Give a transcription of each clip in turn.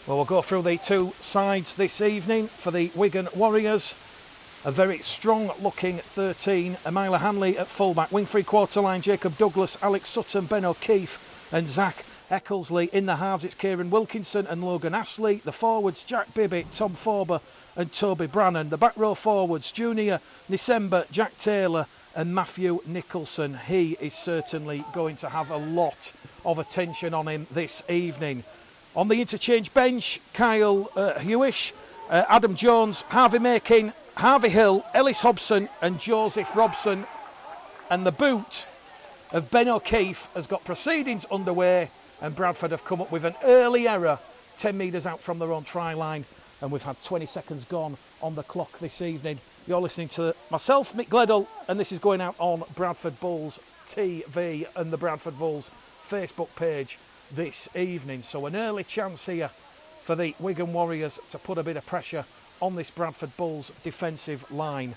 Well, we'll go through the two sides this evening for the Wigan Warriors. A very strong-looking 13, Amila Hanley at fullback, wing three-quarter line, Jacob Douglas, Alex Sutton, Ben O'Keefe and Zach Ecclesley. In the halves, it's Kieran Wilkinson and Logan Astley. The forwards, Jack Bibby, Tom Forber and Toby Brannan. The back row forwards, Junior Nisemba, Jack Taylor and Matthew Nicholson. He is certainly going to have a lot of attention on him this evening. On the interchange bench, Kyle Hewish, Adam Jones, Harvey Makin, Harvey Hill, Ellis Hobson and Joseph Robson. And the boot of Ben O'Keefe has got proceedings underway, and Bradford have come up with an early error 10 metres out from their own try line, and we've had 20 seconds gone on the clock this evening. You're listening to myself, Mick Gledall, and this is going out on Bradford Bulls TV and the Bradford Bulls Facebook page this evening. So an early chance here for the Wigan Warriors to put a bit of pressure on this Bradford Bulls defensive line,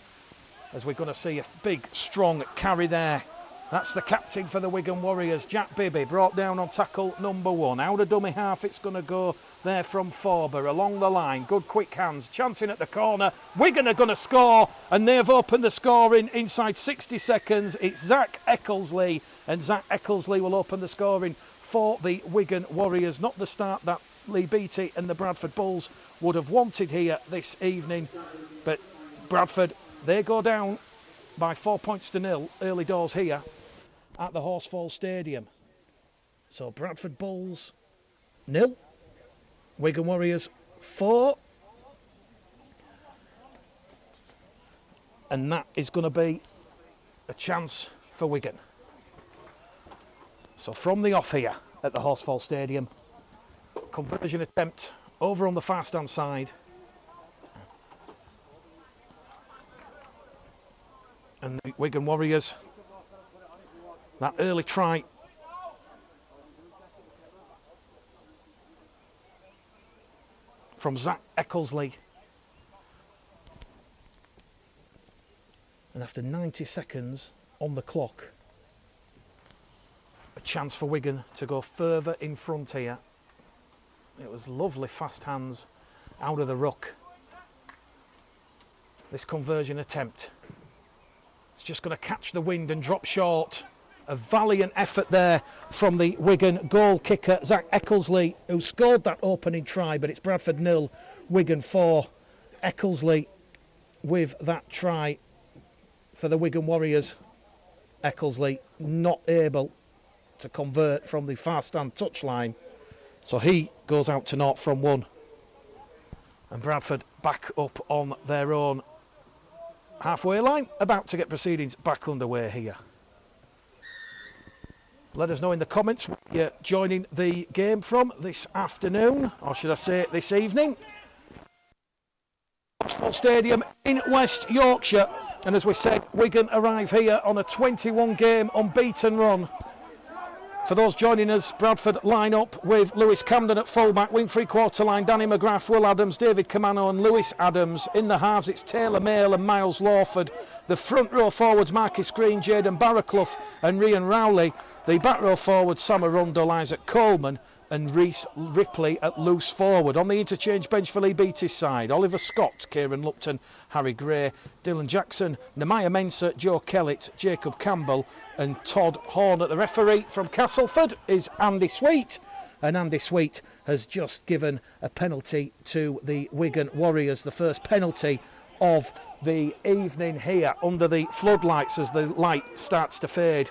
as we're going to see a big strong carry there. That's the captain for the Wigan Warriors, Jack Bibby, brought down on tackle number 1. Out of dummy half, it's going to go there from Forber along the line. Good quick hands, chancing at the corner. Wigan are going to score, and they've opened the scoring inside 60 seconds. It's Zach Ecclesley, and Zach Ecclesley will open the scoring for the Wigan Warriors. Not the start that Lee Beattie and the Bradford Bulls would have wanted here this evening, but Bradford, they go down by 4 points to nil early doors here at the Horsfall Stadium. So Bradford Bulls 0, Wigan Warriors 4, and that is going to be a chance for Wigan. So from the off here at the Horsfall Stadium, conversion attempt over on the far stand side. And the Wigan Warriors, that early try from Zach Ecclesley. And after 90 seconds on the clock, a chance for Wigan to go further in front here. It was lovely fast hands out of the ruck. This conversion attempt. It's just going to catch the wind and drop short. A valiant effort there from the Wigan goal kicker, Zach Ecclesley, who scored that opening try, but it's Bradford 0, Wigan 4. Ecclesley with that try for the Wigan Warriors. Ecclesley not able to convert from the far stand touchline, so he goes out to 0 from 1. And Bradford back up on their own halfway line, about to get proceedings back underway here. Let us know in the comments where you're joining the game from this afternoon, or should I say this evening. Horsfall Stadium in West Yorkshire, and as we said, Wigan arrive here on a 21-game unbeaten run. For those joining us, Bradford line up with Lewis Camden at fullback, wing three-quarter line, Danny McGrath, Will Adams, David Camano and Lewis Adams. In the halves, it's Taylor Mail and Miles Lawford. The front row forwards, Marcus Green, Jaden Barraclough and Ryan Rowley. The back row forwards, Sam Arundel, Isaac Coleman and Reece Ripley at loose forward. On the interchange bench for Lee Beattie's side, Oliver Scott, Kieran Lupton, Harry Gray, Dylan Jackson, Nehemiah Mensah, Joe Kellett, Jacob Campbell and Todd Horn. At the referee from Castleford is Andy Sweet, and Andy Sweet has just given a penalty to the Wigan Warriors, the first penalty of the evening here under the floodlights as the light starts to fade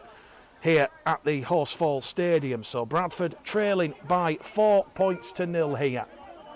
here at the Horsfall Stadium. So Bradford trailing by 4 points to 0 here.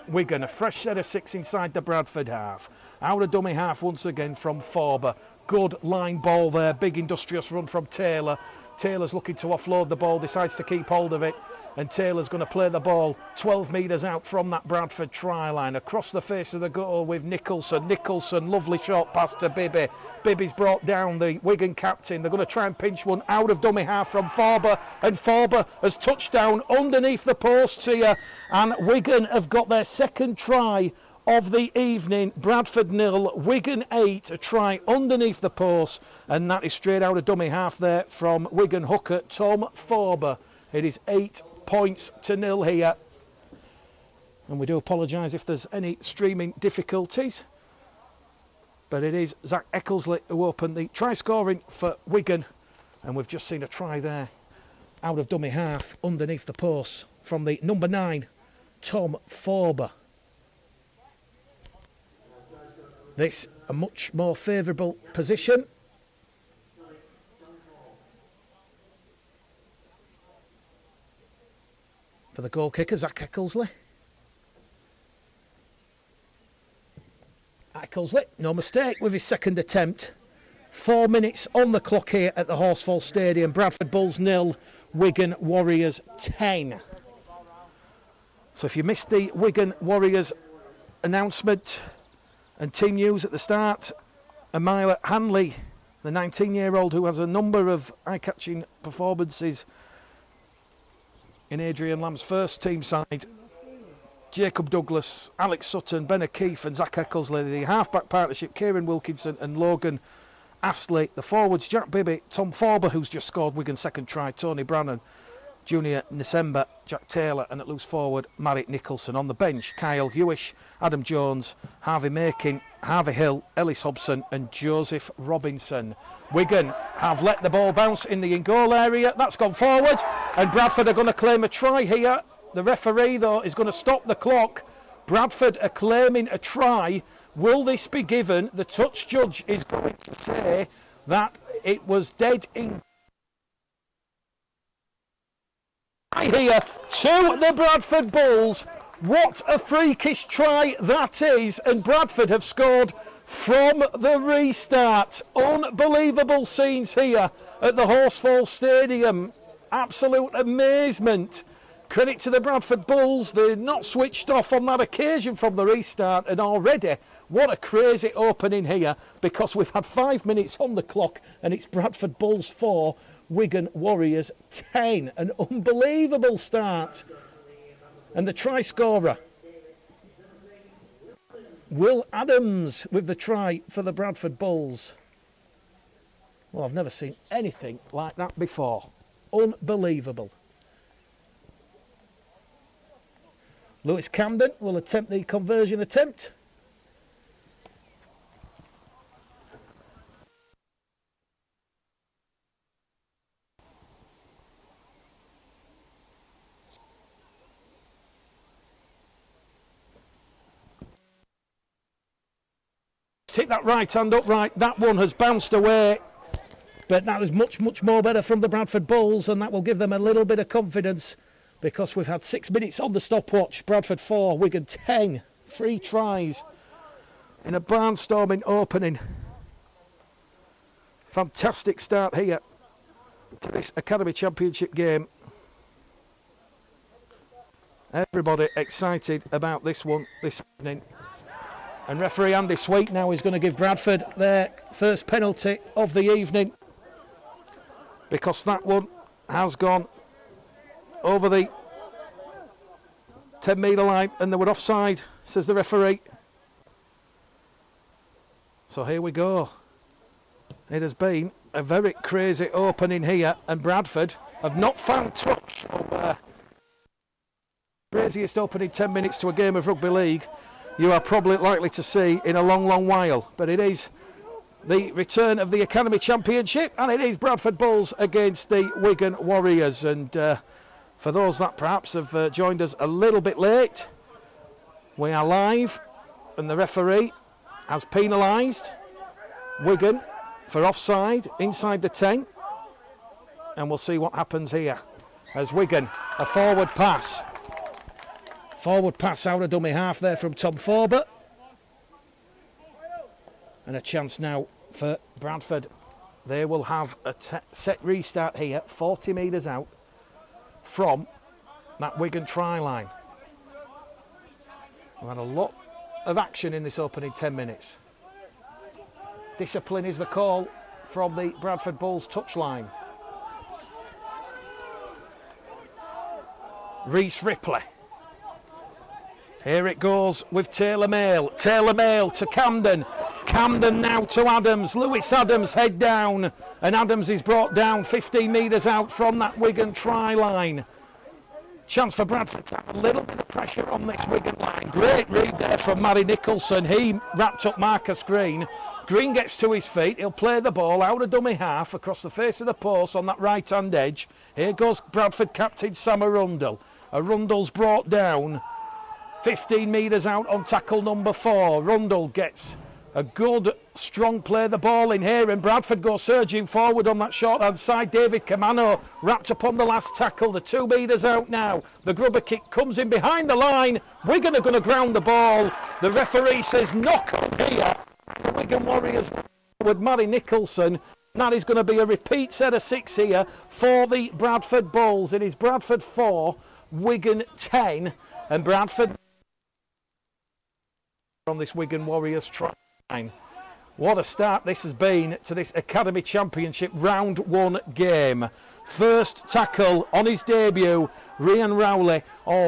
Wigan, a fresh set of 6 inside the Bradford half. Out of dummy half once again from Forber. Good line ball there, big industrious run from Taylor. Taylor's looking to offload the ball, decides to keep hold of it, and Taylor's going to play the ball 12 metres out from that Bradford try line, across the face of the goal with Nicholson. Nicholson, lovely shot pass to Bibby. Bibby's brought down the Wigan captain. They're going to try and pinch one out of dummy half from Forber, and Forber has touched down underneath the posts here, and Wigan have got their second try of the evening. Bradford 0, Wigan 8, a try underneath the post, and that is straight out of dummy half there from Wigan hooker Tom Forber. It is 8 points to 0 here. And we do apologise if there's any streaming difficulties. But it is Zach Eckelsley who opened the try scoring for Wigan. And we've just seen a try there out of dummy half underneath the post from the number 9, Tom Forber. This a much more favourable position. For the goal kicker, Zach Eckelsley. Eckelsley, no mistake with his second attempt. 4 minutes on the clock here at the Horsfall Stadium. Bradford Bulls 0, Wigan Warriors 10. So if you missed the Wigan Warriors announcement and team news at the start, Amila Hanley, the 19-year-old who has a number of eye-catching performances in Adrian Lamb's first team side, Jacob Douglas, Alex Sutton, Ben O'Keefe and Zach Eckelsley, the half-back partnership, Kieran Wilkinson and Logan Astley, the forwards, Jack Bibby, Tom Forber, who's just scored Wigan's second try, Tony Brannan, Junior Nisemba, Jack Taylor, and at loose forward, Marek Nicholson. On the bench, Kyle Hewish, Adam Jones, Harvey Makin, Harvey Hill, Ellis Hobson and Joseph Robinson. Wigan have let the ball bounce in the in-goal area. That's gone forward, and Bradford are going to claim a try here. The referee, though, is going to stop the clock. Bradford are claiming a try. Will this be given? The touch judge is going to say that it was dead in. Here to the Bradford Bulls. What a freakish try that is, and Bradford have scored from the restart. Unbelievable scenes here at the Horsfall Stadium. Absolute amazement. Credit to the Bradford Bulls, they're not switched off on that occasion from the restart, and already what a crazy opening here, because we've had 5 minutes on the clock and it's Bradford Bulls 4, Wigan Warriors 10. An unbelievable start. And the try scorer, Will Adams, with the try for the Bradford Bulls. Well, I've never seen anything like that before. Unbelievable. Lewis Camden will attempt the conversion attempt. Hit that right hand upright. That one has bounced away. But that was much, much more better from the Bradford Bulls, and that will give them a little bit of confidence, because we've had 6 minutes on the stopwatch. Bradford 4, Wigan 10. 3 tries in a barnstorming opening. Fantastic start here to this Academy Championship game. Everybody excited about this one this evening. And referee Andy Sweet now is going to give Bradford their first penalty of the evening, because that one has gone over the 10-metre line and they were offside, says the referee. So here we go. It has been a very crazy opening here, and Bradford have not found touch. Craziest opening 10 minutes to a game of rugby league you are probably likely to see in a long, long while. But it is the return of the Academy Championship, and it is Bradford Bulls against the Wigan Warriors. And for those that perhaps have joined us a little bit late, we are live, and the referee has penalised Wigan for offside inside the 10. And we'll see what happens here as Wigan, a forward pass. Forward pass out of dummy half there from Tom Forber. And a chance now for Bradford. They will have a set restart here, 40 metres out from that Wigan try line. We've had a lot of action in this opening 10 minutes. Discipline is the call from the Bradford Bulls touchline. Reece Ripley. Here it goes with Taylor Mail. Taylor Mail to Camden. Camden now to Adams. Lewis Adams head down. And Adams is brought down 15 metres out from that Wigan try line. Chance for Bradford to have a little bit of pressure on this Wigan line. Great read there from Matty Nicholson. He wrapped up Marcus Green. Green gets to his feet. He'll play the ball out of dummy half across the face of the post on that right-hand edge. Here goes Bradford captain Sam Arundel. Arundel's brought down 15 metres out on tackle number 4. Arundel gets a good, strong play the ball in here, and Bradford go surging forward on that short-hand side. David Camano wrapped up on the last tackle. The 2 metres out now. The grubber kick comes in behind the line. Wigan are going to ground the ball. The referee says knock on here. The Wigan Warriors with Matty Nicholson. That is going to be a repeat set of 6 here for the Bradford Bulls. It is Bradford 4, Wigan 10, and Bradford on this Wigan Warriors try. What a start this has been to this Academy Championship round 1 game. First tackle on his debut, Ryan Rowley,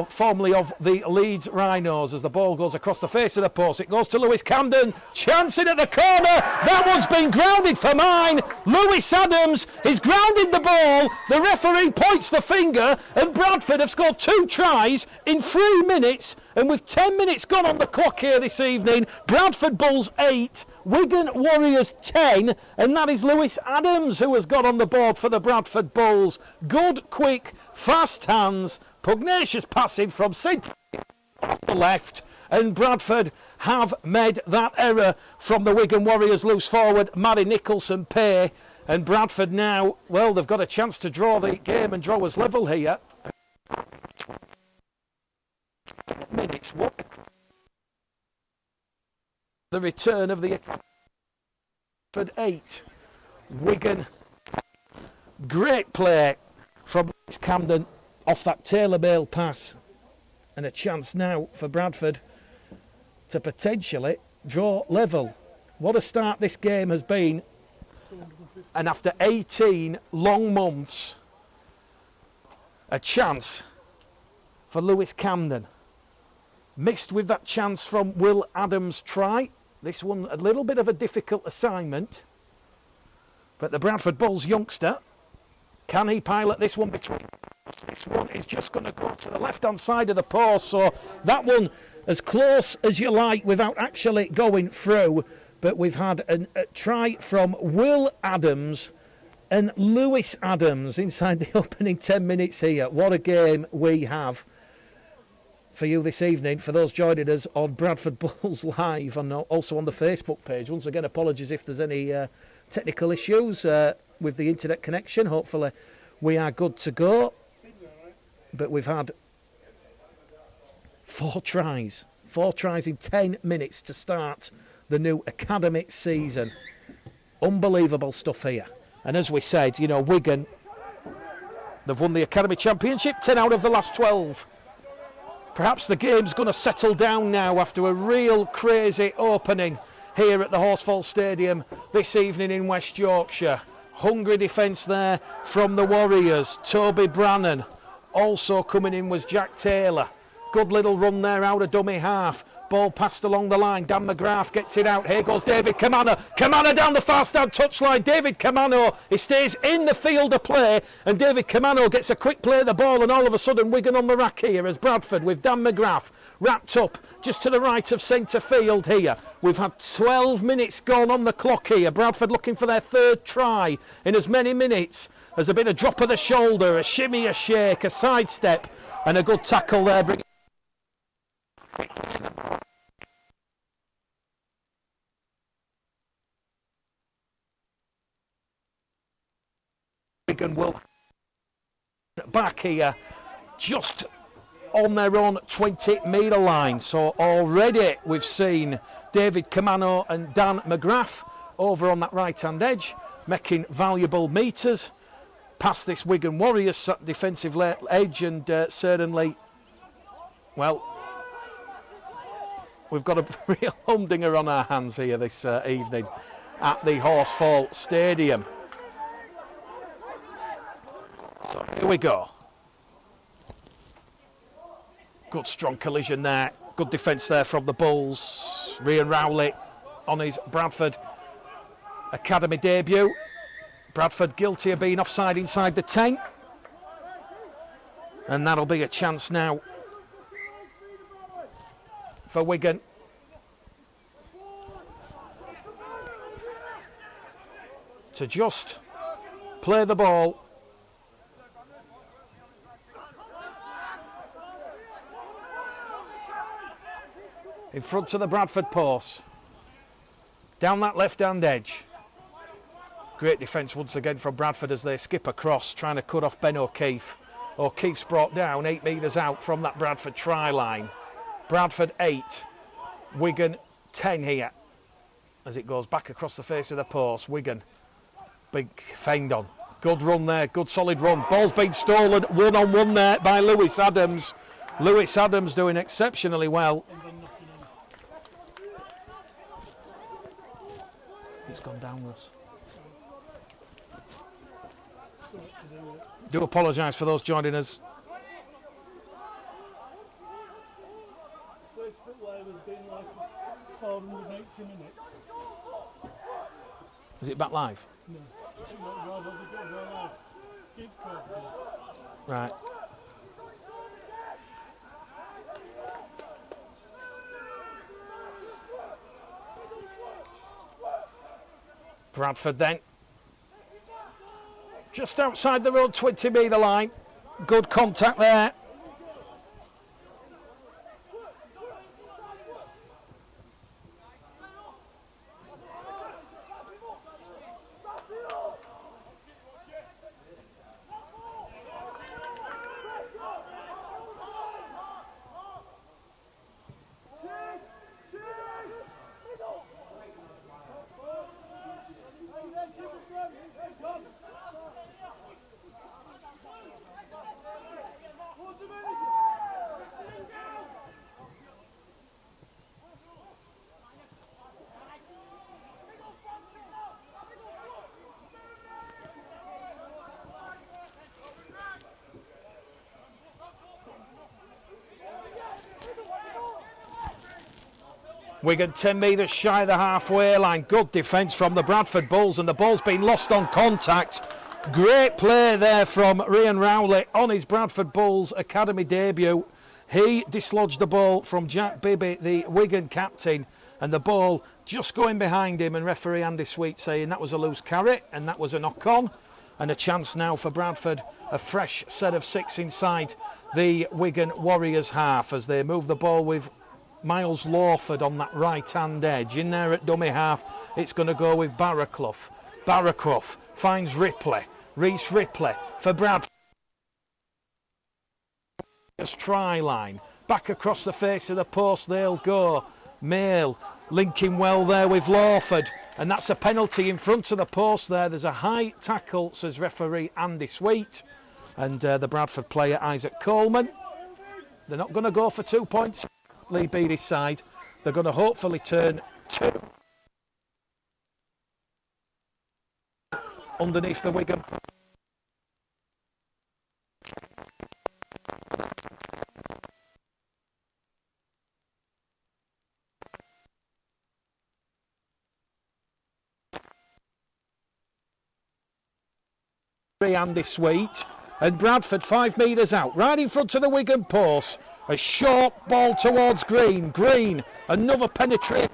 formerly of the Leeds Rhinos, as the ball goes across the face of the post. It goes to Lewis Camden, chancing at the corner. That one's been grounded for mine. Lewis Adams, he's grounded the ball. The referee points the finger, and Bradford have scored 2 tries in 3 minutes. And with 10 minutes gone on the clock here this evening, Bradford Bulls 8, Wigan Warriors 10, and that is Lewis Adams who has got on the board for the Bradford Bulls. Good, quick, fast hands, pugnacious passing from centre on the left, and Bradford have made that error from the Wigan Warriors loose forward, Matty Nicholson pay, and Bradford now, well, they've got a chance to draw the game and draw us level here. Minutes. What the return of the Bradford 8, Wigan. Great play from Camden off that Taylor Bale pass, and a chance now for Bradford to potentially draw level. What a start this game has been, and after 18 long months, a chance for Lewis Camden. Missed with that chance from Will Adams' try. This one a little bit of a difficult assignment, but the Bradford Bulls youngster, can he pilot this one between? This one is just going to go to the left-hand side of the post, so that one as close as you like without actually going through. But we've had a try from Will Adams and Lewis Adams inside the opening 10 minutes here. What a game we have for you this evening, for those joining us on Bradford Bulls Live and also on the Facebook page. Once again, apologies if there's any technical issues with the internet connection. Hopefully we are good to go. But we've had 4 tries in 10 minutes to start the new academy season. Unbelievable stuff here. And as we said, you know, Wigan, they've won the Academy Championship 10 out of the last 12. Perhaps the game's going to settle down now after a real crazy opening here at the Horsfall Stadium this evening in West Yorkshire. Hungry defence there from the Warriors. Toby Brannan. Also coming in was Jack Taylor. Good little run there out of dummy half. Ball passed along the line. Dan McGrath gets it out. Here goes David Camano. Camano down the far stand touchline. David Camano, he stays in the field of play, and David Camano gets a quick play of the ball, and all of a sudden Wigan on the rack here as Bradford with Dan McGrath wrapped up just to the right of centre field here. We've had 12 minutes gone on the clock here. Bradford looking for their 3rd try in as many minutes. There's a bit of drop of the shoulder, a shimmy, a shake, a sidestep, and a good tackle there. Wigan will back here just on their own 20-metre line. So already we've seen David Camano and Dan McGrath over on that right-hand edge making valuable metres past this Wigan Warriors defensive edge, and certainly, well, we've got a real humdinger on our hands here this evening at the Horsfall Stadium. So here we go. Good strong collision there. Good defence there from the Bulls. Ryan Rowley on his Bradford Academy debut. Bradford guilty of being offside inside the 10. And that'll be a chance now for Wigan. To just play the ball. In front of the Bradford post. Down that left-hand edge. Great defence once again from Bradford as they skip across, trying to cut off Ben O'Keefe. O'Keefe's brought down 8 metres out from that Bradford try line. Bradford 8, Wigan 10 here. As it goes back across the face of the post, Wigan, big fend on. Good run there, good solid run. Ball's been stolen, 1-on-1 there by Lewis Adams. Lewis Adams doing exceptionally well. It's gone down, Russ. Do apologise for those joining us. Is it back live? No. Right. Bradford then. Just outside the road, 20 metre line. Good contact there. Wigan 10 metres shy of the halfway line. Good defence from the Bradford Bulls, and the ball's been lost on contact. Great play there from Ryan Rowley on his Bradford Bulls academy debut. He dislodged the ball from Jack Bibby, the Wigan captain, and the ball just going behind him, and referee Andy Sweet saying that was a loose carry and that was a knock-on. And a chance now for Bradford, a fresh set of 6 inside the Wigan Warriors half as they move the ball with Miles Lawford on that right-hand edge. In there at dummy half, it's going to go with Barraclough. Barraclough finds Ripley. Reese Ripley for Bradford. Try line. Back across the face of the post they'll go. Mail linking well there with Lawford. And that's a penalty in front of the post there. There's a high tackle, says referee Andy Sweet. And the Bradford player, Isaac Coleman. They're not going to go for 2 points. Lee Beattie's side. They're going to hopefully turn 2 underneath the Wigan. Andy Sweet, and Bradford 5 metres out, right in front of the Wigan post. A short ball towards Green. Green, another penetration.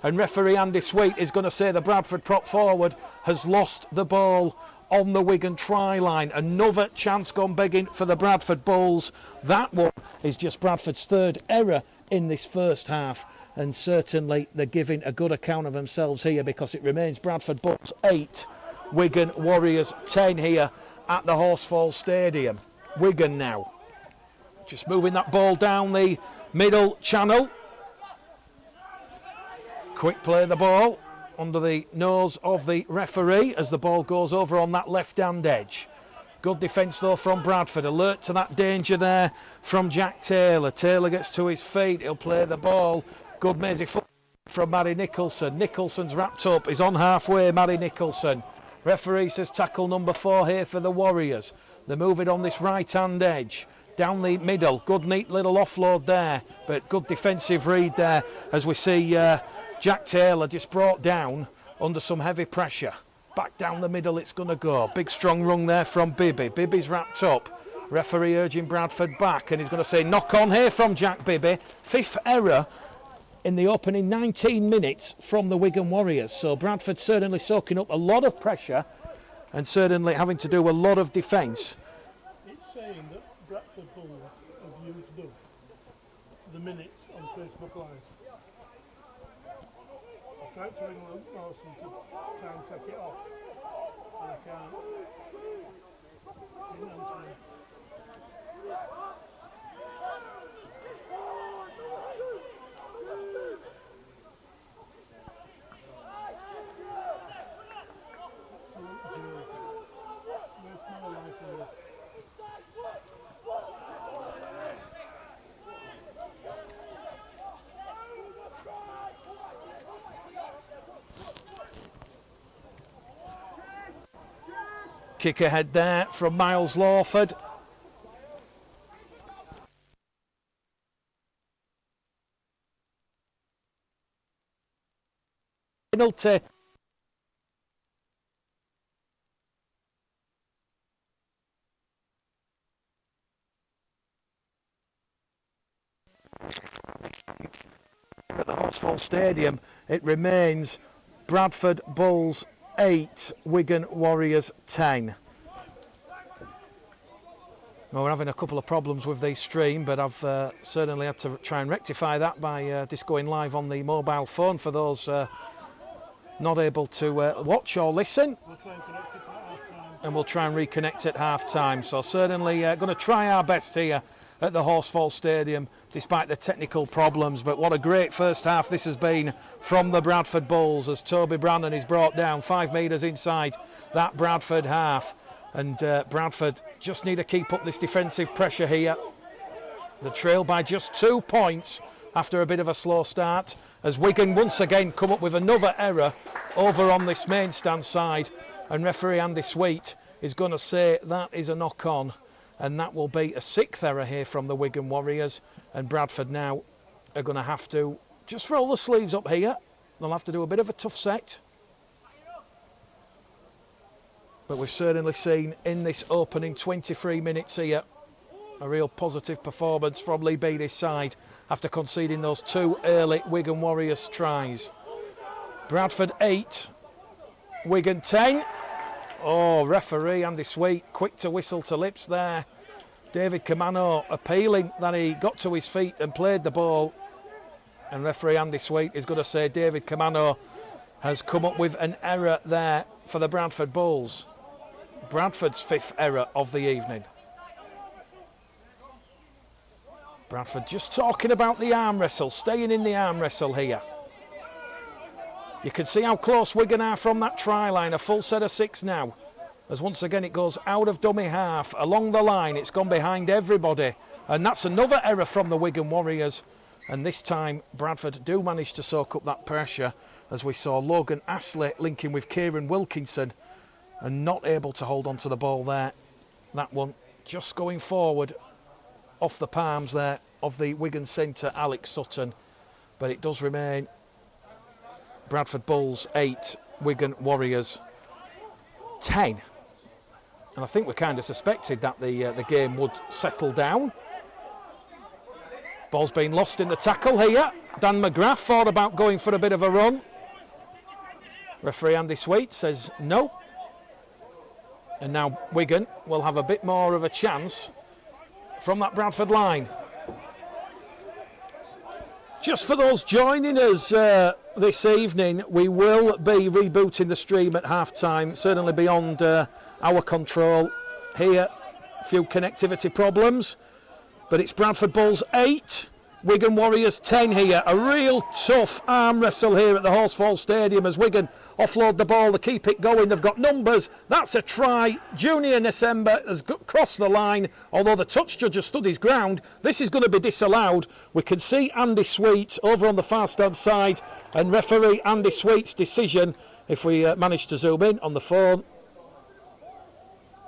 And referee Andy Sweet is going to say the Bradford prop forward has lost the ball on the Wigan try line. Another chance gone begging for the Bradford Bulls. That one is just Bradford's 3rd error in this first half. And certainly they're giving a good account of themselves here, because it remains Bradford Bulls 8, Wigan Warriors 10 here at the Horsefall Stadium. Wigan now just moving that ball down the middle channel. Quick play of the ball under the nose of the referee as the ball goes over on that left-hand edge. Good defence though from Bradford. Alert to that danger there from Jack Taylor. Taylor gets to his feet. He'll play the ball. Good mazy foot from Matty Nicholson. Nicholson's wrapped up. He's on halfway, Matty Nicholson. Referee says tackle number 4 here for the Warriors. They're moving on this right-hand edge. Down the middle. Good neat little offload there. But good defensive read there as we see Jack Taylor just brought down under some heavy pressure. Back down the middle it's going to go. Big strong rung there from Bibby. Bibby's wrapped up. Referee urging Bradford back, and he's going to say knock on here from Jack Bibby. 5th error in the opening 19 minutes from the Wigan Warriors. So Bradford certainly soaking up a lot of pressure and certainly having to do a lot of defence. It's saying that Bradford Bulls have used up the minutes on Facebook Live. I tried to ring Lawson to try and take it off, and I can't. Didn't answer me. Kick ahead there from Miles Lawford. Penalty. At the Horsfall Stadium, it remains Bradford Bulls 8, Wigan Warriors 10. Well, we're having a couple of problems with the stream, but I've certainly had to try and rectify that by just going live on the mobile phone for those not able to watch or listen. We'll try and connect it at half time. And we'll try and reconnect at half time. So certainly going to try our best here at the Horsfall Stadium despite the technical problems. But what a great first half this has been from the Bradford Bulls as Toby Brandon is brought down 5 metres inside that Bradford half. And Bradford just need to keep up this defensive pressure here. The trail by just 2 points after a bit of a slow start as Wigan once again come up with another error over on this main stand side, and referee Andy Sweet is going to say that is a knock on, and that will be a 6th error here from the Wigan Warriors. And Bradford now are going to have to just roll the sleeves up here. They'll have to do a bit of a tough set. But we've certainly seen in this opening 23 minutes here a real positive performance from Lee Beattie's side after conceding those 2 early Wigan Warriors tries. Bradford 8, Wigan 10. Oh, referee Andy Sweet quick to whistle to lips there. David Camano appealing that he got to his feet and played the ball. And referee Andy Sweet is going to say David Camano has come up with an error there for the Bradford Bulls. Bradford's 5th error of the evening. Bradford just talking about the arm wrestle, staying in the arm wrestle here. You can see how close Wigan are from that try line, a full set of 6 now. As once again it goes out of dummy half, along the line, it's gone behind everybody. And that's another error from the Wigan Warriors. And this time Bradford do manage to soak up that pressure, as we saw Logan Astley linking with Kieran Wilkinson and not able to hold on to the ball there. That one just going forward off the palms there of the Wigan centre Alex Sutton. But it does remain Bradford Bulls 8, Wigan Warriors 10. And I think we kind of suspected that the game would settle down. Ball's been lost in the tackle here. Dan McGrath thought about going for a bit of a run. Referee Andy Sweet says no. And now Wigan will have a bit more of a chance from that Bradford line. Just for those joining us this evening, we will be rebooting the stream at half-time, certainly beyond our control here. A few connectivity problems, but it's Bradford Bulls 8, Wigan Warriors 10 here. A real tough arm wrestle here at the Horsfall Stadium as Wigan offload the ball, they keep it going, they've got numbers. That's a try. Junior Nesemba has crossed the line, although the touch judge has stood his ground. This is going to be disallowed. We can see Andy Sweet over on the far stand side, and referee Andy Sweet's decision, if we manage to zoom in on the phone.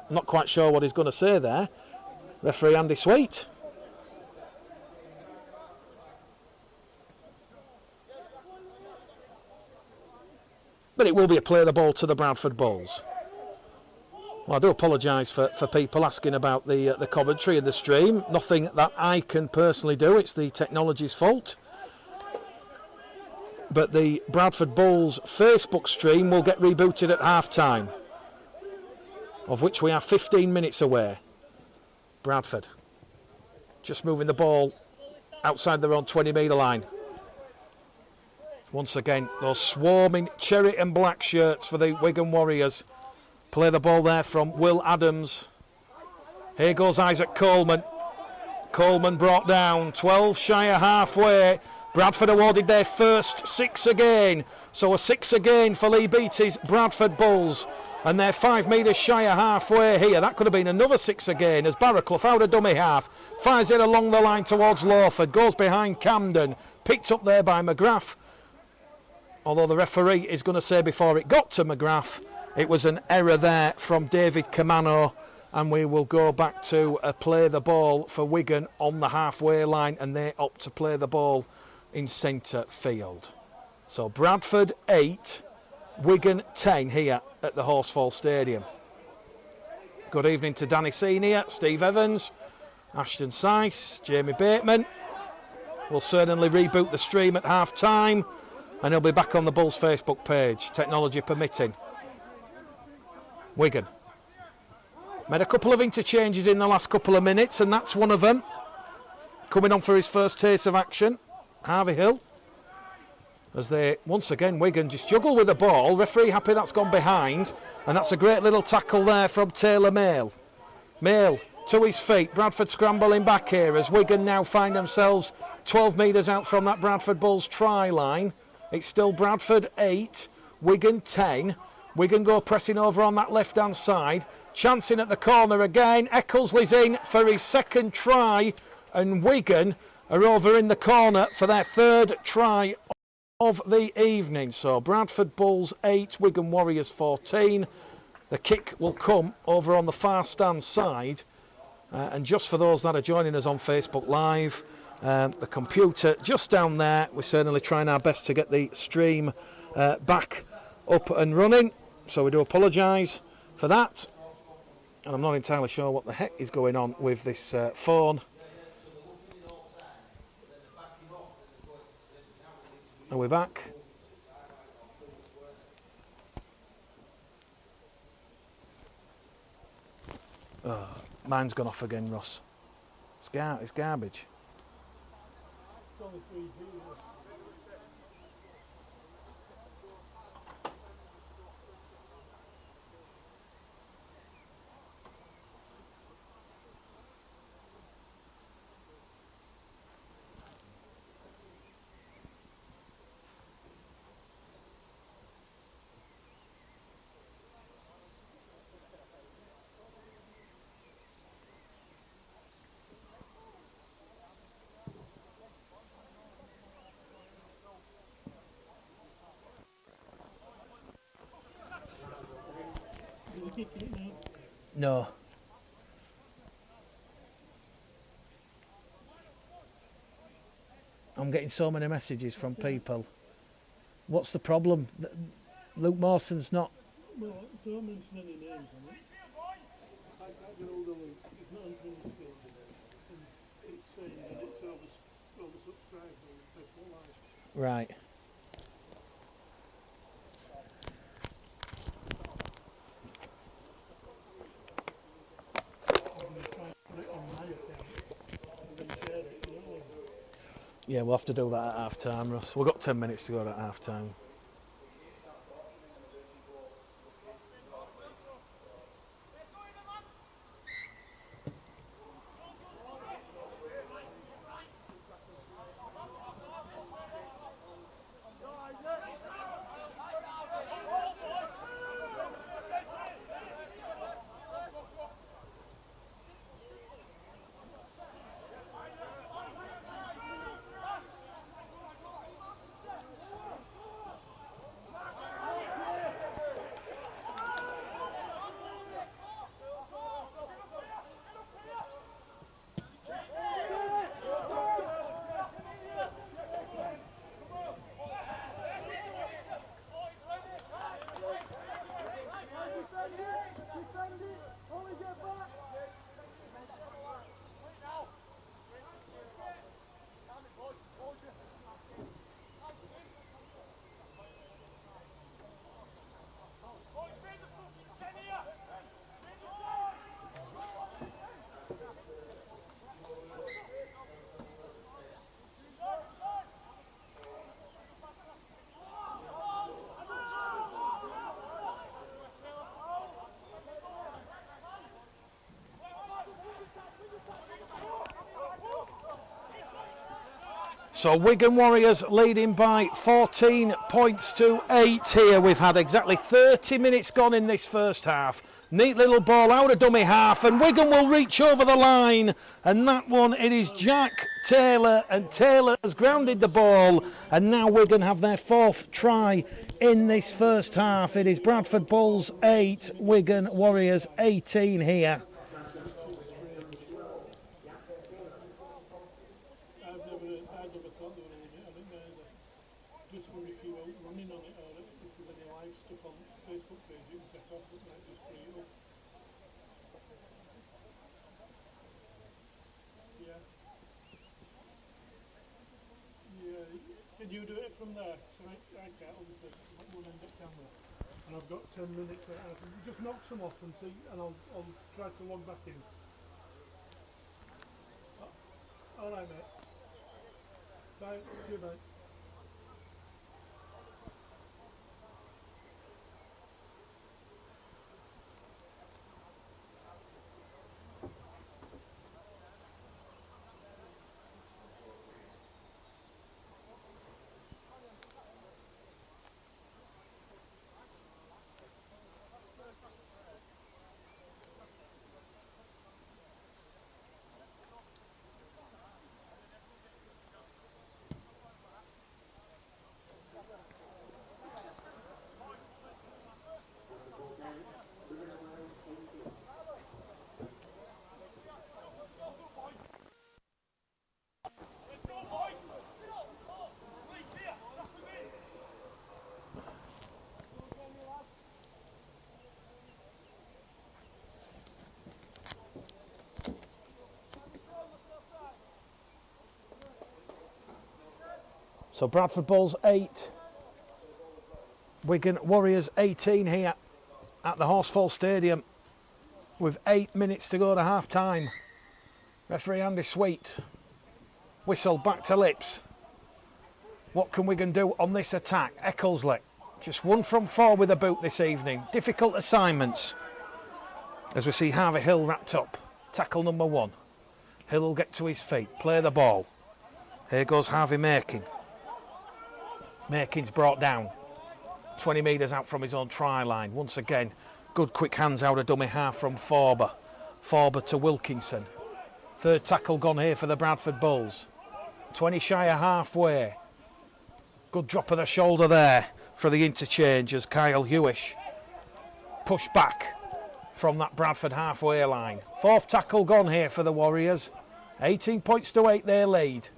I'm not quite sure what he's going to say there. Referee Andy Sweet. But it will be a play the ball to the Bradford Bulls. Well, I do apologise for people asking about the commentary and the stream. Nothing that I can personally do. It's the technology's fault. But the Bradford Bulls Facebook stream will get rebooted at half-time, of which we are 15 minutes away. Bradford just moving the ball outside their own 20-metre line. Once again, those swarming cherry and black shirts for the Wigan Warriors. Play the ball there from Will Adams. Here goes Isaac Coleman. Coleman brought down, 12 shy of halfway. Bradford awarded their first 6 again. So a 6 again for Lee Beattie's Bradford Bulls. And they're 5 metres shy of halfway here. That could have been another 6 again as Barraclough out of dummy half. Fires it along the line towards Lawford. Goes behind Camden. Picked up there by McGrath. Although the referee is going to say before it got to McGrath, it was an error there from David Camano. And we will go back to play the ball for Wigan on the halfway line. And they opt to play the ball in centre field. So Bradford 8, Wigan 10 here at the Horsefall Stadium. Good evening to Danny Senior, Steve Evans, Ashton Syce, Jamie Bateman. We'll certainly reboot the stream at half time and he'll be back on the Bulls Facebook page, technology permitting. Wigan made a couple of interchanges in the last couple of minutes and that's one of them. Coming on for his first taste of action, Harvey Hill. As they, once again, Wigan just juggle with the ball. Referee happy that's gone behind. And that's a great little tackle there from Taylor Mail. Mail to his feet. Bradford scrambling back here as Wigan now find themselves 12 metres out from that Bradford Bulls try line. It's still Bradford 8, Wigan 10. Wigan go pressing over on that left-hand side. Chancing at the corner again. Ecclesley's in for his second try. And Wigan are over in the corner for their third try of the evening. So Bradford Bulls 8, Wigan Warriors 14. The kick will come over on the far stand side. And just for those that are joining us on Facebook Live, the computer just down there, we're certainly trying our best to get the stream back up and running. So we do apologise for that. And I'm not entirely sure what the heck is going on with this phone. Are we back? Oh, mine's gone off again, Ross. It's garbage. It's only 3G. No. I'm getting so many messages from people. What's the problem? Luke Mawson's not... Well, don't mention any names on it. I get all the links. It's not anything to do with it. And it's saying that it's oversubscribed on Facebook Live. Right. Yeah, we'll have to do that at half time, Russ. We've got 10 minutes to go at half time. So Wigan Warriors leading by 14 points to 8 here. We've had exactly 30 minutes gone in this first half. Neat little ball out of dummy half, and Wigan will reach over the line. And that one, it is Jack Taylor, and Taylor has grounded the ball. And now Wigan have their 4th try in this first half. It is Bradford Bulls 8, Wigan Warriors 18 here. I've never thought they were in it. I think just wonder if you were running on it or if there's any live stuff on Facebook page you can set off that might just free it up. Yeah. Yeah. Can you do it from there? So I can't obviously one end up camera. And I've got 10 minutes. I can just knock some off and see, and I'll try to log back in. All right, mate. Bye. See you, mate. So Bradford Bulls 8, Wigan Warriors 18 here at the Horsefall Stadium with 8 minutes to go to half time. Referee Andy Sweet, whistle back to lips. What can Wigan do on this attack? Ecclesley, just 1 from 4 with a boot this evening. Difficult assignments as we see Harvey Hill wrapped up. Tackle number 1. Hill will get to his feet, play the ball. Here goes Harvey Makin. Makin's brought down 20 metres out from his own try line. Once again, good quick hands out of dummy half from Forber. Forber to Wilkinson. 3rd tackle gone here for the Bradford Bulls. 20 shy of halfway. Good drop of the shoulder there for the interchange as Kyle Hewish pushed back from that Bradford halfway line. 4th tackle gone here for the Warriors. 18 points to 8 their lead.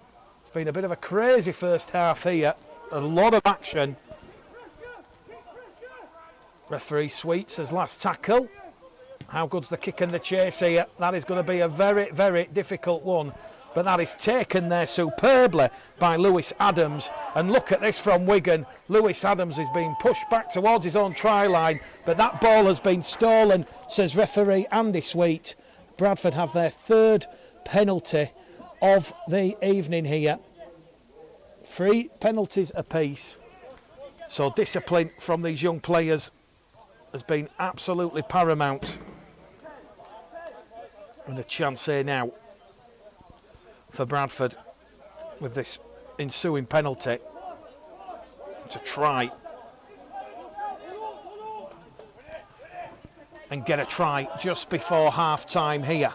It's been a bit of a crazy first half here. A lot of action. Referee Sweet says last tackle. How good's the kick and the chase here? That is going to be a very, very difficult one. But that is taken there superbly by Lewis Adams. And look at this from Wigan. Lewis Adams is being pushed back towards his own try line. But that ball has been stolen, says referee Andy Sweet. Bradford have their 3rd penalty of the evening here. 3 penalties apiece. So discipline from these young players has been absolutely paramount. And a chance here now for Bradford with this ensuing penalty to try and get a try just before half time here.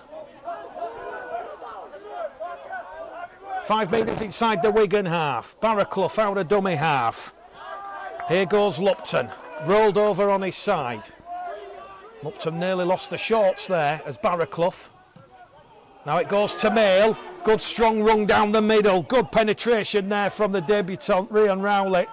5 metres inside the Wigan half. Barraclough out of dummy half. Here goes Lupton, rolled over on his side. Lupton nearly lost the shorts there as Barraclough. Now it goes to Mail. Good strong run down the middle. Good penetration there from the debutant Ryan Rowley.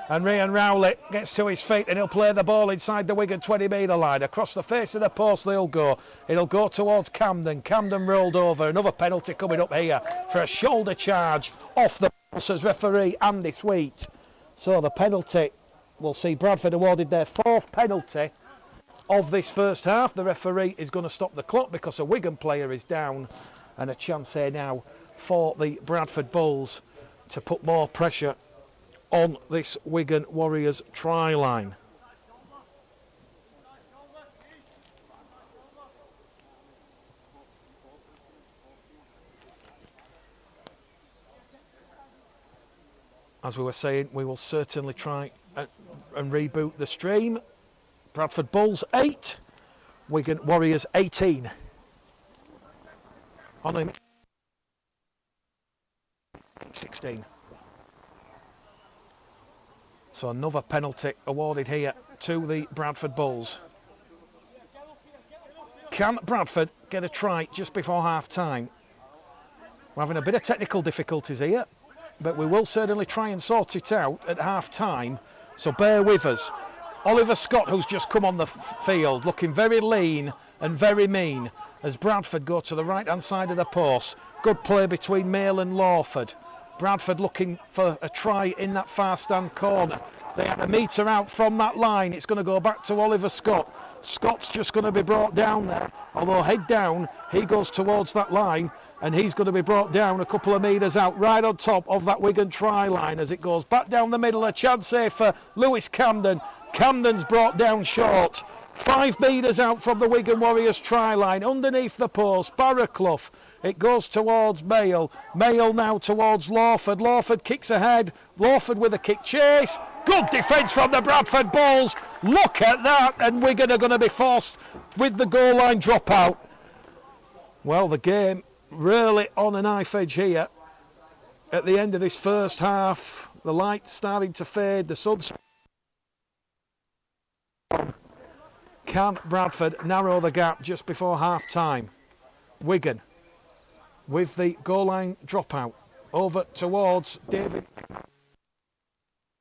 And Ryan Rowley gets to his feet and he'll play the ball inside the Wigan 20 metre line. Across the face of the post they'll go. It'll go towards Camden. Camden rolled over. Another penalty coming up here for a shoulder charge off the ball, says referee Andy Sweet. So the penalty, we'll see Bradford awarded their 4th penalty of this first half. The referee is going to stop the clock because a Wigan player is down. And a chance here now for the Bradford Bulls to put more pressure on this Wigan Warriors try line. as we were saying, we will certainly try and reboot the stream. Bradford Bulls 8, Wigan Warriors 18. On him 16. So another penalty awarded here to the Bradford Bulls. Can Bradford get a try just before half-time? We're having a bit of technical difficulties here, but we will certainly try and sort it out at half-time, so bear with us. Oliver Scott, who's just come on the field, looking very lean and very mean, as Bradford go to the right-hand side of the post. Good play between Mail and Lawford. Bradford looking for a try in that far stand corner. They had a metre out from that line. It's going to go back to Oliver Scott. Scott's just going to be brought down there. Although head down, he goes towards that line, and he's going to be brought down a couple of metres out, right on top of that Wigan try line as it goes back down the middle. A chance here for Lewis Camden. Camden's brought down short. 5 metres out from the Wigan Warriors try line, underneath the post, Barraclough. It goes towards Mail. Mail now towards Lawford. Lawford kicks ahead. Lawford with a kick chase. Good defence from the Bradford Bulls. Look at that. And Wigan are going to be forced with the goal line dropout. Well, the game really on a knife edge here. At the end of this first half, the light's starting to fade. The sun's... Can Bradford narrow the gap just before half-time? Wigan with the goal line dropout over towards David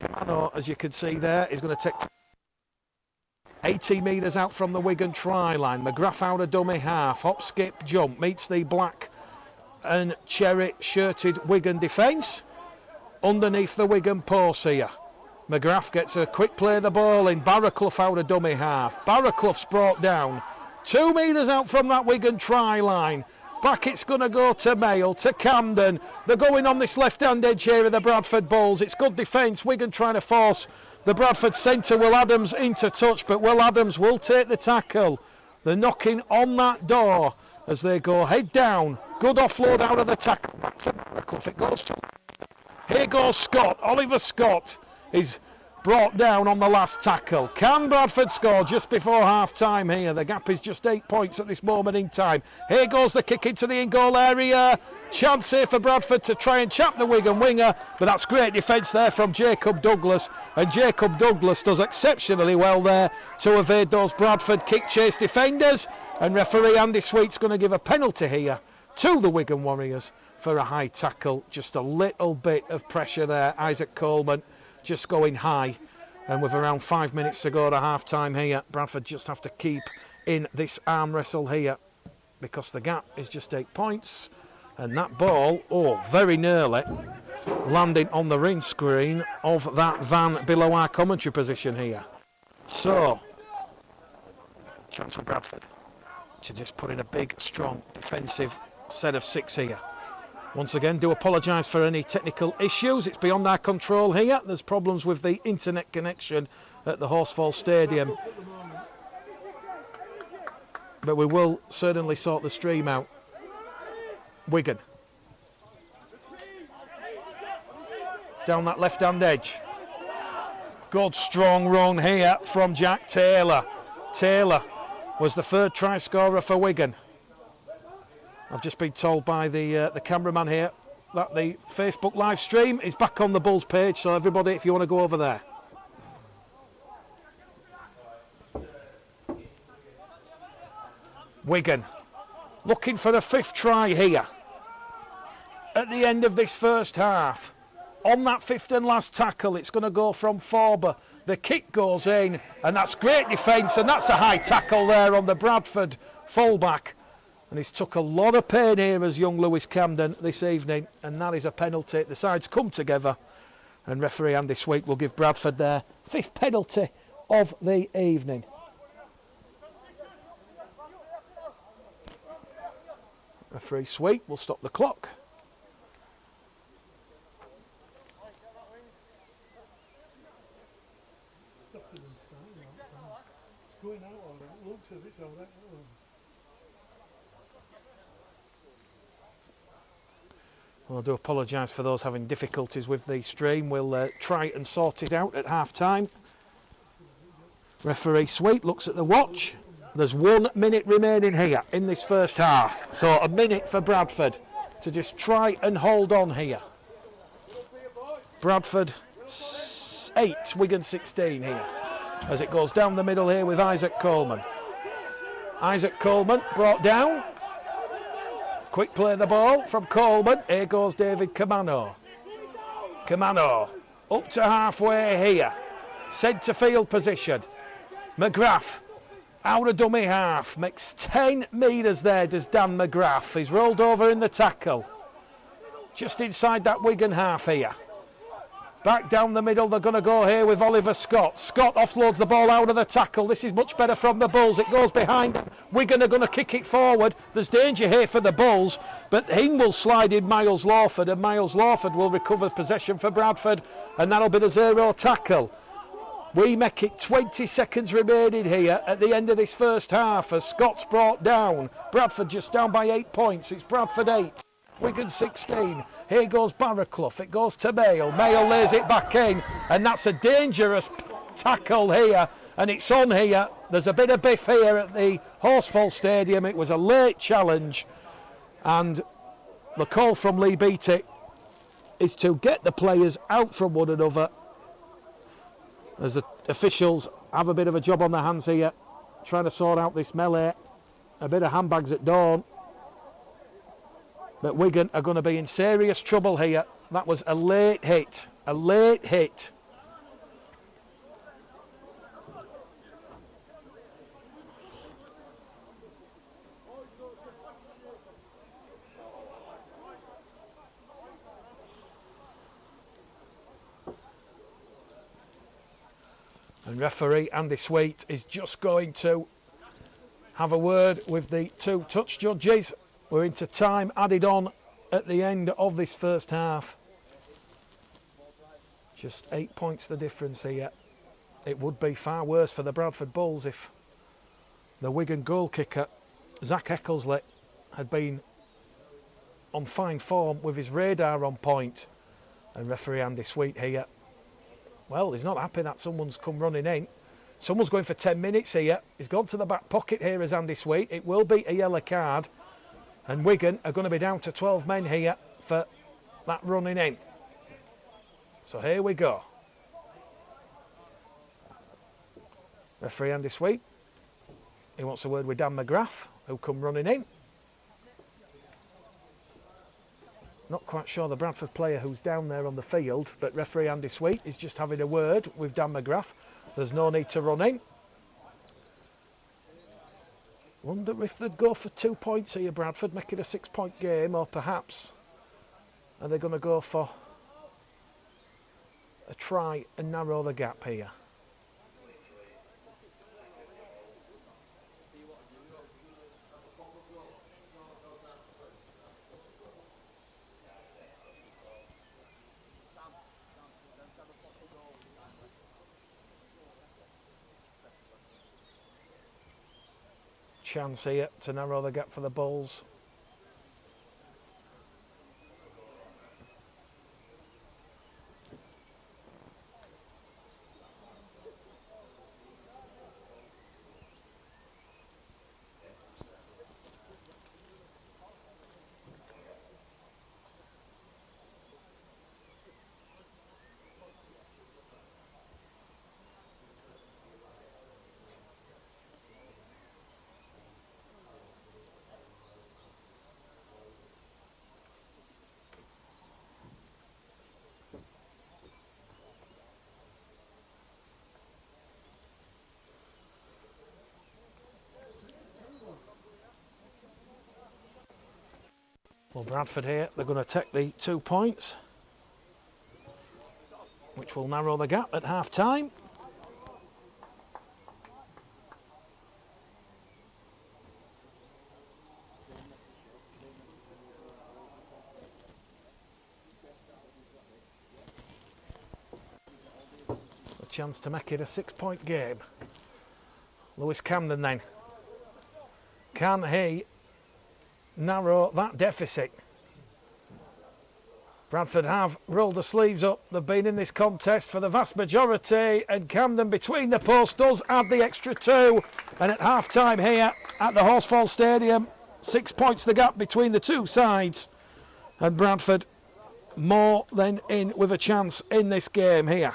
Camano, as you can see there, is going to take 80 metres out from the Wigan try line. McGrath out a dummy half, hop, skip, jump, meets the black and cherry shirted Wigan defence underneath the Wigan post here. McGrath gets a quick play of the ball in. Barraclough out a dummy half. Barraclough's brought down 2 metres out from that Wigan try line. Back it's going to go to Mail, to Camden. They're going on this left-hand edge here of the Bradford Bulls. It's good defence. Wigan trying to force the Bradford centre, Will Adams, into touch, but Will Adams will take the tackle. They're knocking on that door as they go head down. Good offload out of the tackle. Back to Barraclough. It goes to... Here goes Scott. Oliver Scott is brought down on the last tackle. Can Bradford score just before half-time here? The gap is just 8 points at this moment in time. Here goes the kick into the in-goal area. Chance here for Bradford to try and chap the Wigan winger, but that's great defence there from Jacob Douglas, and Jacob Douglas does exceptionally well there to evade those Bradford kick chase defenders, and referee Andy Sweet's going to give a penalty here to the Wigan Warriors for a high tackle. Just a little bit of pressure there. Isaac Coleman just going high, and with around 5 minutes to go to half-time here, Bradford just have to keep in this arm wrestle here because the gap is just 8 points, and that ball, very nearly landing on the ring screen of that van below our commentary position here. So, chance for Bradford to just put in a big, strong defensive set of 6 here. Once again, do apologise for any technical issues. It's beyond our control here. There's problems with the internet connection at the Horsfall Stadium. But we will certainly sort the stream out. Wigan. Down that left-hand edge. Good strong run here from Jack Taylor. Taylor was the third try scorer for Wigan. I've just been told by the cameraman here that the Facebook live stream is back on the Bulls page, so everybody, if you want to go over there. Wigan looking for a 5th try here at the end of this first half. On that 5th and last tackle, it's going to go from Forber. The kick goes in, and that's great defence, and that's a high tackle there on the Bradford fullback. And he's took a lot of pain here as young Lewis Camden this evening, and that is a penalty. The sides come together, and referee Andy Sweet will give Bradford their 5th penalty of the evening. Referee Sweet will stop the clock. It's going out all right. Looks as if it's all right. I do apologise for those having difficulties with the stream. We'll try and sort it out at half-time. Referee Sweet looks at the watch. There's 1 minute remaining here in this first half. So a minute for Bradford to just try and hold on here. Bradford 8, Wigan 16 here. As it goes down the middle here with Isaac Coleman. Isaac Coleman brought down. Quick play the ball from Coleman. Here goes David Camano. Camano up to halfway here. Centre field position. McGrath out of dummy half. Makes 10 metres there, does Dan McGrath. He's rolled over in the tackle. Just inside that Wigan half here. Back down the middle, they're going to go here with Oliver Scott. Scott offloads the ball out of the tackle. This is much better from the Bulls. It goes behind. Wigan are going to kick it forward. There's danger here for the Bulls, but in will slide in Miles Lawford, and Miles Lawford will recover possession for Bradford, and that'll be the 0 tackle. We make it 20 seconds remaining here at the end of this first half as Scott's brought down. Bradford just down by 8 points. It's Bradford 8. Wigan 16. Here goes Barraclough. It goes to Mayo. Mayo lays it back in, and that's a dangerous tackle here, and it's on here. There's a bit of biff here at the Horsfall Stadium. It was a late challenge, and the call from Lee Beattie is to get the players out from one another as the officials have a bit of a job on their hands here, trying to sort out this melee. A bit of handbags at dawn. But Wigan are going to be in serious trouble here. That was a late hit. A late hit. And referee Andy Sweet is just going to have a word with the 2 touch judges. We're into time added on at the end of this first half. Just 8 points the difference here. It would be far worse for the Bradford Bulls if the Wigan goal kicker, Zach Eckelsley, had been on fine form with his radar on point. And referee Andy Sweet here, well, he's not happy that someone's come running in. Someone's going for 10 minutes here. He's gone to the back pocket here as Andy Sweet. It will be a yellow card. And Wigan are going to be down to 12 men here for that running in. So here we go. Referee Andy Sweet. He wants a word with Dan McGrath, who come running in. Not quite sure the Bradford player who's down there on the field, but referee Andy Sweet is just having a word with Dan McGrath. There's no need to run in. Wonder if they'd go for 2 points here, Bradford, make it a 6-point game, or perhaps are they going to go for a try and narrow the gap here? Chance here to narrow the gap for the Bulls. Well, Bradford here, they're going to take the 2 points, which will narrow the gap at half-time. A chance to make it a 6-point game. Lewis Camden then. Can he narrow that deficit? Bradford have rolled the sleeves up. They've been in this contest for the vast majority, and Camden between the posts does add the extra 2. And at half-time here at the Horsefall Stadium, 6 points the gap between the two sides. And Bradford more than in with a chance in this game here.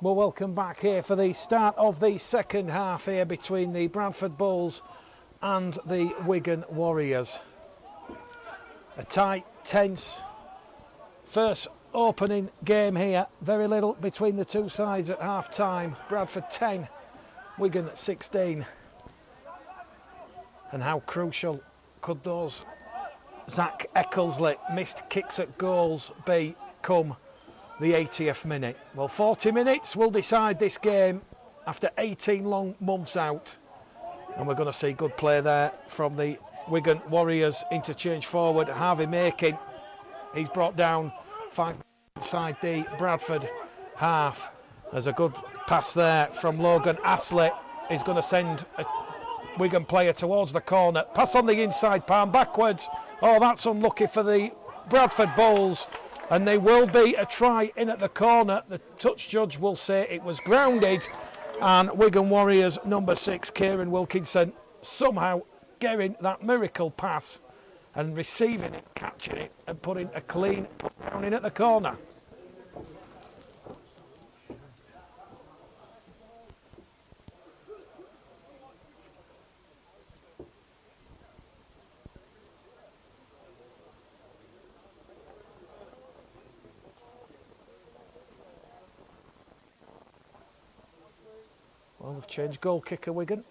Well, welcome back here for the start of the second half here between the Bradford Bulls and the Wigan Warriors. A tight, tense first opening game here. Very little between the two sides at half time. Bradford 10, Wigan 16. And how crucial could those Zach Eckersley missed kicks at goals be come the 80th minute? Well, 40 minutes will decide this game after 18 long months out. And we're going to see good play there from the Wigan Warriors. Interchange forward, Harvey Makin. He's brought down 5 inside the Bradford half. There's a good pass there from Logan Astley. He's going to send a Wigan player towards the corner. Pass on the inside, palm backwards. Oh, that's unlucky for the Bradford Bulls. And there will be a try in at the corner. The touch judge will say it was grounded. And Wigan Warriors number 6, Kieran Wilkinson, somehow getting that miracle pass and receiving it, catching it and putting a clean put down in at the corner. Well, they've changed goal kicker, Wigan.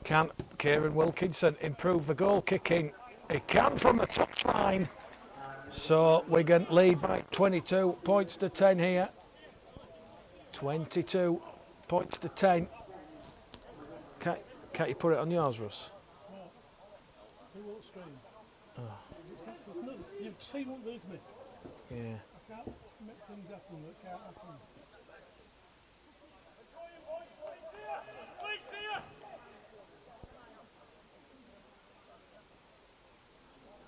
Can Kieran Wilkinson improve the goal kicking? He can from the touchline. So Wigan lead by 22 points to 10 here. 22 points to 10. Can't you put it on yours, Russ? He won't stream. Oh. You see what there's me. Yeah. I can't make things happen that can't happen.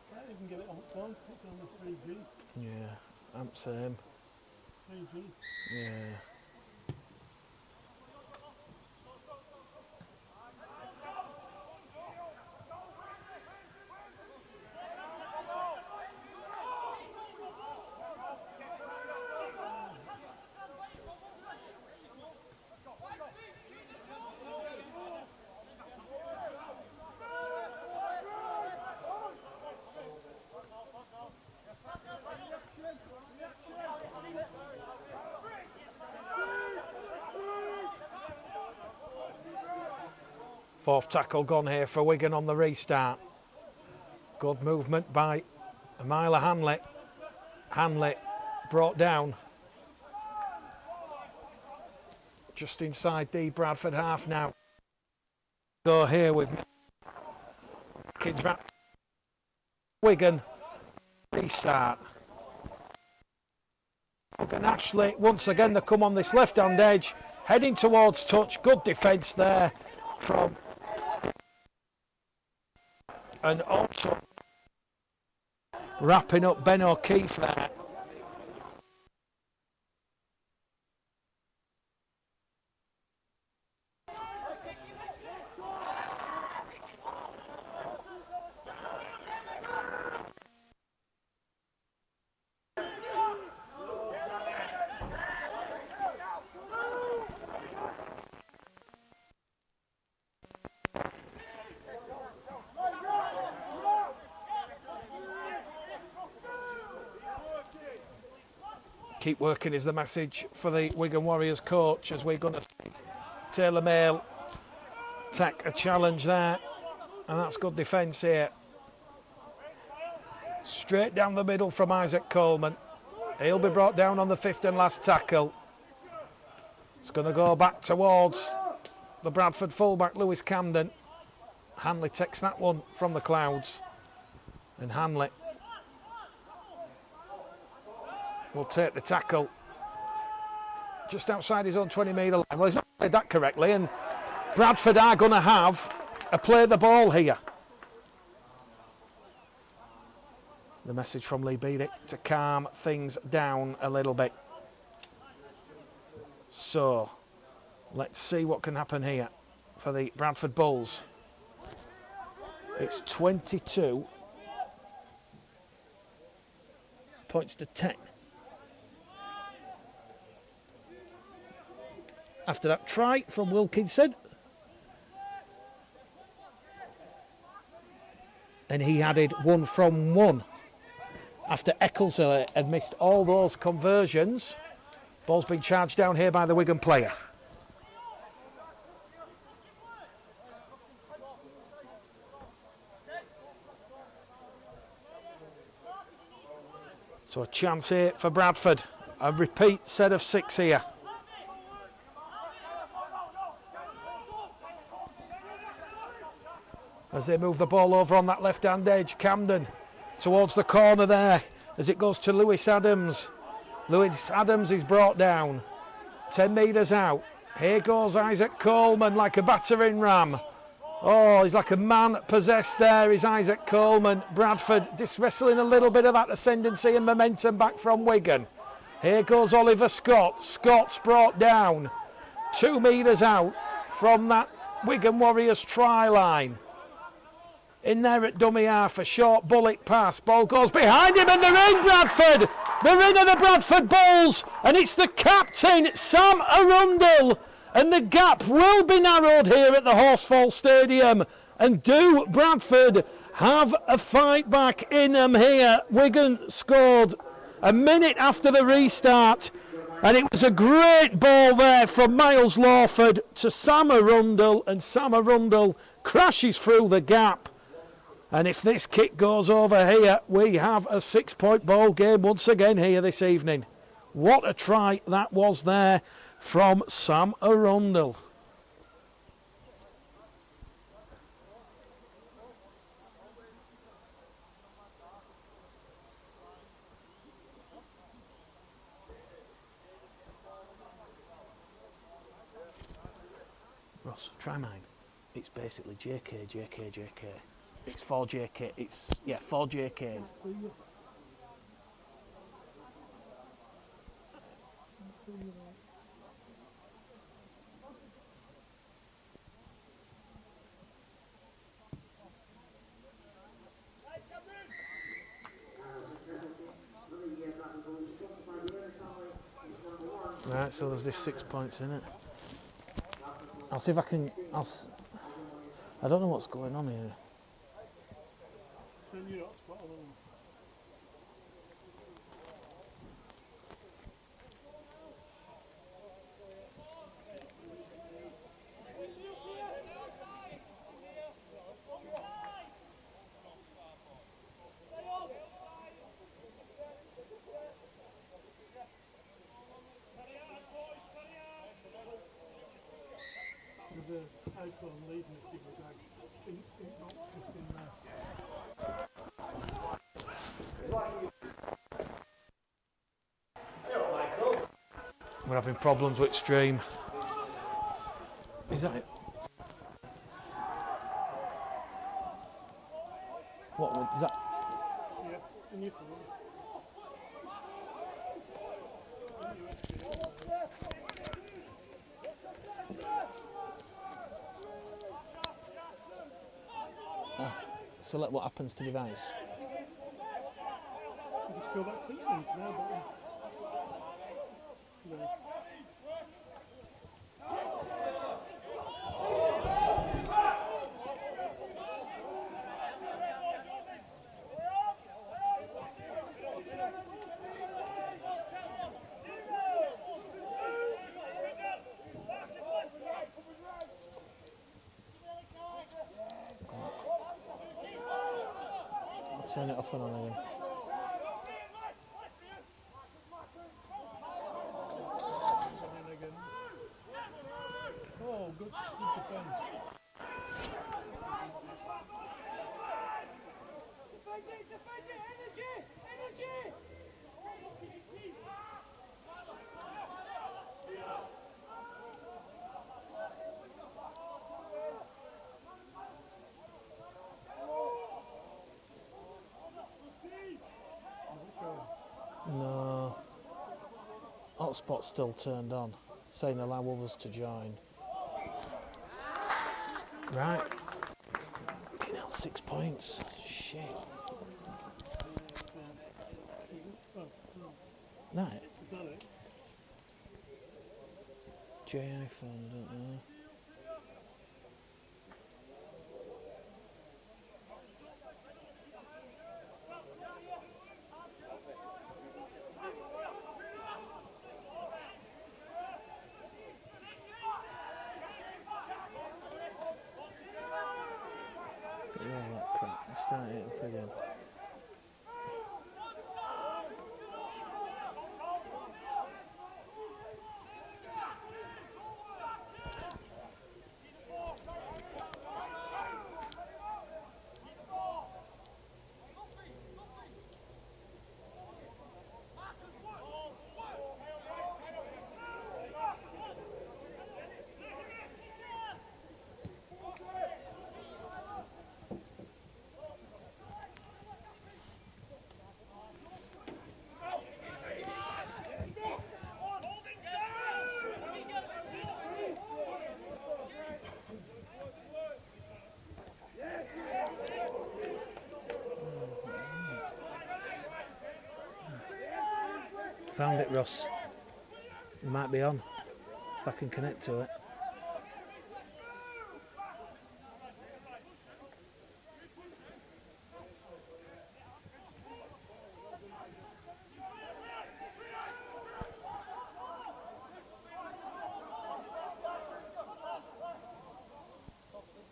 Can't even get it on phone. It's on the 3G. Yeah, I'm same. 3G. Yeah. Fourth tackle gone here for Wigan on the restart. Good movement by Amila Hanley. Hanley brought down just inside the Bradford half now. Go here with kids wrap. Wigan restart. Wigan Ashley once again they come on this left hand edge, heading towards touch. Good defence there from. And also wrapping up Ben O'Keefe there. Keep working is the message for the Wigan Warriors coach as we're going to Taylor Mail take a challenge there, and that's good defence here. Straight down the middle from Isaac Coleman. He'll be brought down on the 5th and last tackle. It's going to go back towards the Bradford fullback Lewis Camden. Hanley takes that one from the clouds, and Hanley will take the tackle just outside his own 20-metre line. Well, he's not played that correctly, and Bradford are going to have a play the ball here. The message from Lee Beattie to calm things down a little bit. So, let's see what can happen here for the Bradford Bulls. It's 22 points to 10. After that try from Wilkinson. And he added 1 from 1. After Eccles had missed all those conversions. Ball's been charged down here by the Wigan player. So a chance here for Bradford. A repeat set of 6 here. As they move the ball over on that left-hand edge, Camden towards the corner there as it goes to Lewis Adams. Lewis Adams is brought down 10 metres out. Here goes Isaac Coleman like a battering ram. Oh, he's like a man possessed there, is Isaac Coleman. Bradford just wrestling a little bit of that ascendancy and momentum back from Wigan. Here goes Oliver Scott. Scott's brought down 2 metres out from that Wigan Warriors try line. In there at dummy half, a short bullet pass. Ball goes behind him and they're in, Bradford. They're in at the Bradford Bulls. And it's the captain, Sam Arundel. And the gap will be narrowed here at the Horsfall Stadium. And do Bradford have a fight back in them here? Wigan scored a minute after the restart. And it was a great ball there from Miles Lawford to Sam Arundel. And Sam Arundel crashes through the gap. And if this kick goes over here, we have a 6-point ball game once again here this evening. What a try that was there from Sam Arundel. Ross, try mine. It's basically JK, JK, JK. It's 4 JK. It's, yeah, 4 JKs. Right, so there's this 6 points in it. I'll see if I can. I don't know what's going on here. There's an iPhone leading us to the bag. It not just in there. We're having problems with stream. Is that it? What is that? Yeah, in your phone. Select what happens to device. Just go back to the internet button. No. Turn it off and on again. And again. Oh, good defence. No. Hotspot's still turned on, saying allow others to join. Right. Fucking hell, 6 points. Shit. Right. Is that it? J iPhone, I don't know. Get rid of that crap. Start it up again. Found it, Ross. It might be on, if I can connect to it.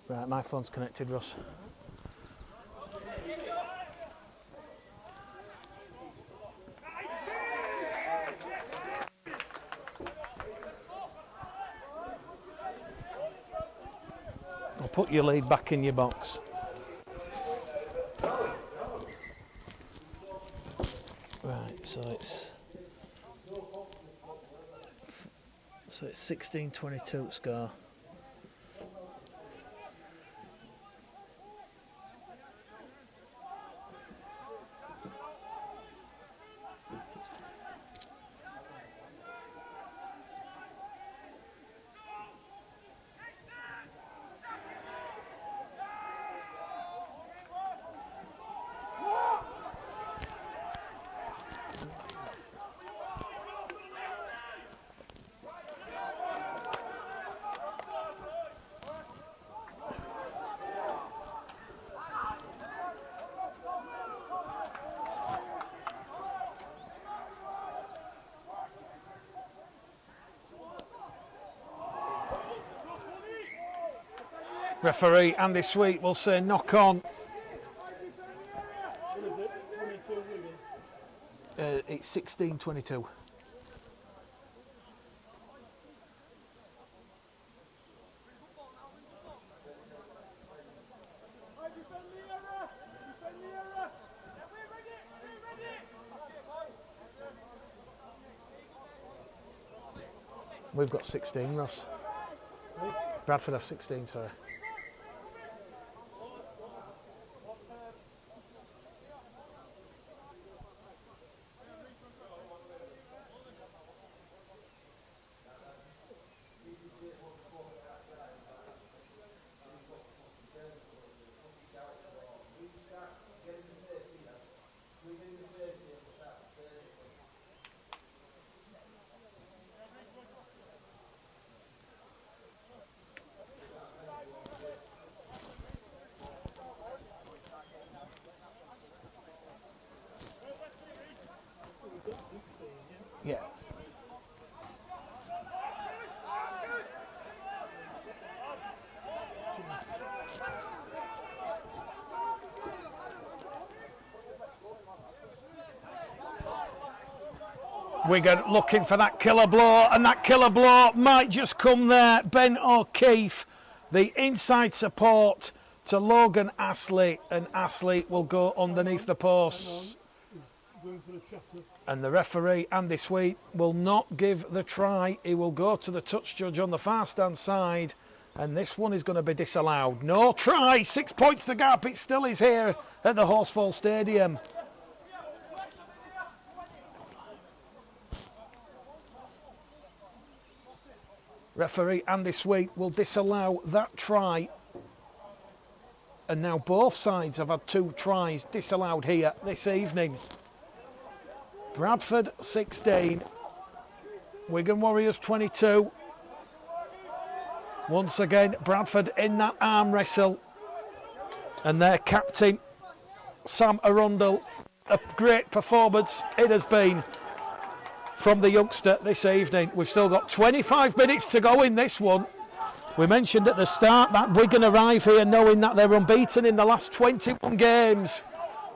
Right, my phone's connected, Ross. I'll put your lead back in your box. Right, so it's 16-22 score. Referee Andy Sweet will say knock on. What is it? 22 Wigan? It's 16-22. We've got 16, Ross. Bradford have 16, sorry. Wigan looking for that killer blow, and that killer blow might just come there. Ben O'Keefe, the inside support to Logan Astley, and Astley will go underneath the posts. And the referee, Andy Sweet, will not give the try. He will go to the touch judge on the far stand side, and this one is going to be disallowed. No try, 6 points the gap. It still is here at the Horsfall Stadium. Referee Andy Sweet will disallow that try. And now both sides have had 2 tries disallowed here this evening. Bradford 16, Wigan Warriors 22. Once again, Bradford in that arm wrestle. And their captain, Sam Arundel, a great performance it has been from the youngster this evening. We've still got 25 minutes to go in this one. We mentioned at the start that Wigan arrive here knowing that they're unbeaten in the last 21 games.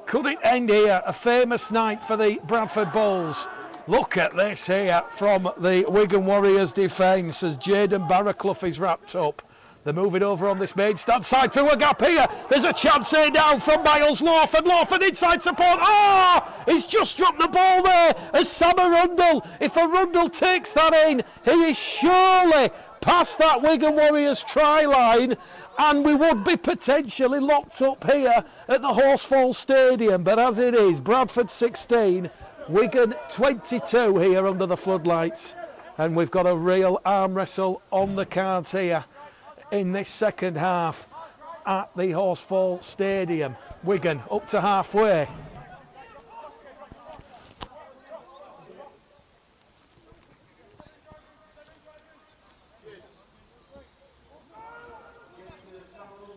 Could it end here? A famous night for the Bradford Bulls. Look at this here from the Wigan Warriors defence as Jaden Barraclough is wrapped up. They're moving over on this main stand side through a gap here. There's a chance here now from Miles Lawford. Lawford inside support. Oh! He's just dropped the ball there as Sam Arundel. If Arundel takes that in, he is surely past that Wigan Warriors try line, and we would be potentially locked up here at the Horsfall Stadium. But as it is, Bradford 16, Wigan 22 here under the floodlights, and we've got a real arm wrestle on the cards here in this second half at the Horsfall Stadium. Wigan up to halfway.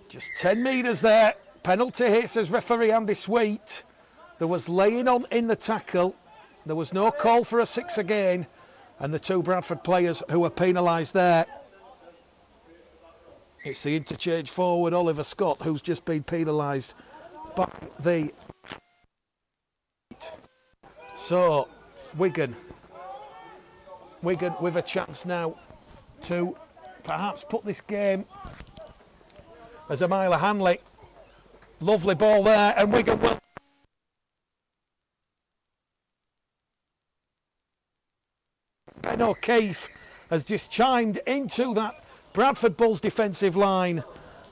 Just 10 metres there. Penalty here, says referee Andy Sweet. There was laying on in the tackle. There was no call for a 6 again. And the 2 Bradford players who were penalised there. It's the interchange forward, Oliver Scott, who's just been penalised by the... So, Wigan with a chance now to perhaps put this game as Amila Hanley. Lovely ball there, and Wigan will... Ben O'Keefe has just chimed into that Bradford Bulls defensive line,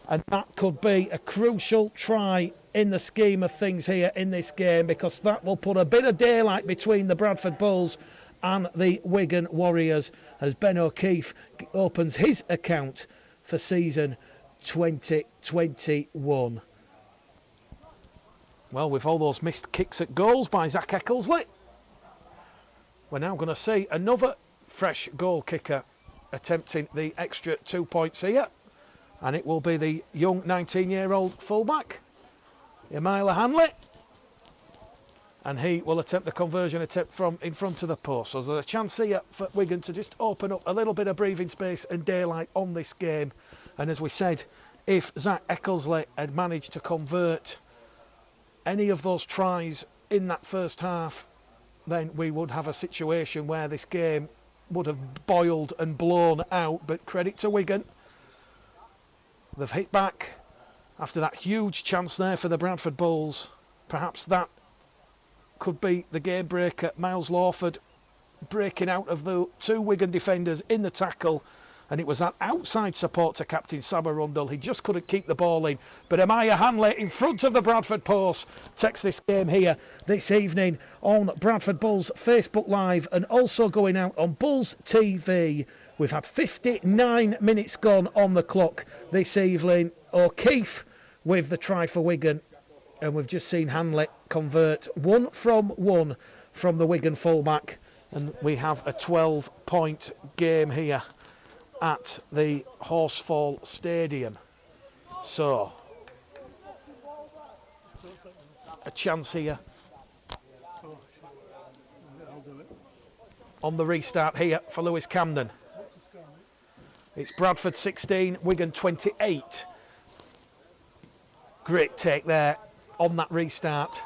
and that could be a crucial try in the scheme of things here in this game, because that will put a bit of daylight between the Bradford Bulls and the Wigan Warriors as Ben O'Keefe opens his account for season 2021. Well, with all those missed kicks at goals by Zach Eckelsley, we're now going to see another fresh goal kicker attempting the extra 2 points here, and it will be the young 19-year-old fullback Amila Hanley, and he will attempt the conversion attempt from in front of the post. So there's a chance here for Wigan to just open up a little bit of breathing space and daylight on this game. And as we said, if Zach Eckelsley had managed to convert any of those tries in that first half, then we would have a situation where this game would have boiled and blown out. But credit to Wigan, they've hit back after that huge chance there for the Bradford Bulls. Perhaps that could be the game breaker. Miles Lawford breaking out of the 2 Wigan defenders in the tackle, and it was that outside support to captain Sam Arundel. He just couldn't keep the ball in. But Amaya Hanley in front of the Bradford post takes this game here this evening on Bradford Bulls Facebook Live, and also going out on Bulls TV. We've had 59 minutes gone on the clock this evening. O'Keefe with the try for Wigan, and we've just seen Hanley convert 1 from the Wigan fullback, and we have a 12-point game here at the Horsfall Stadium. So, a chance here on the restart here for Lewis Camden. It's Bradford 16, Wigan 28. Great take there on that restart.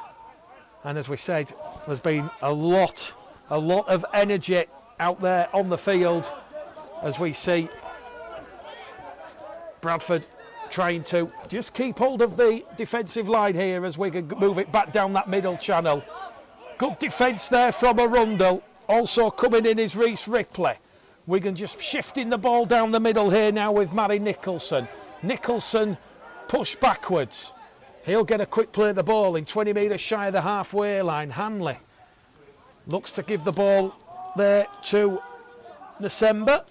And as we said, there's been a lot A lot of energy out there on the field as we see Bradford trying to just keep hold of the defensive line here as we can move it back down that middle channel. Good defence there from Arundel. Also coming in is Reese Ripley. Wigan just shifting the ball down the middle here now with Matty Nicholson. Nicholson pushed backwards. He'll get a quick play of the ball in 20 metres shy of the halfway line. Hanley looks to give the ball there to Nasemba.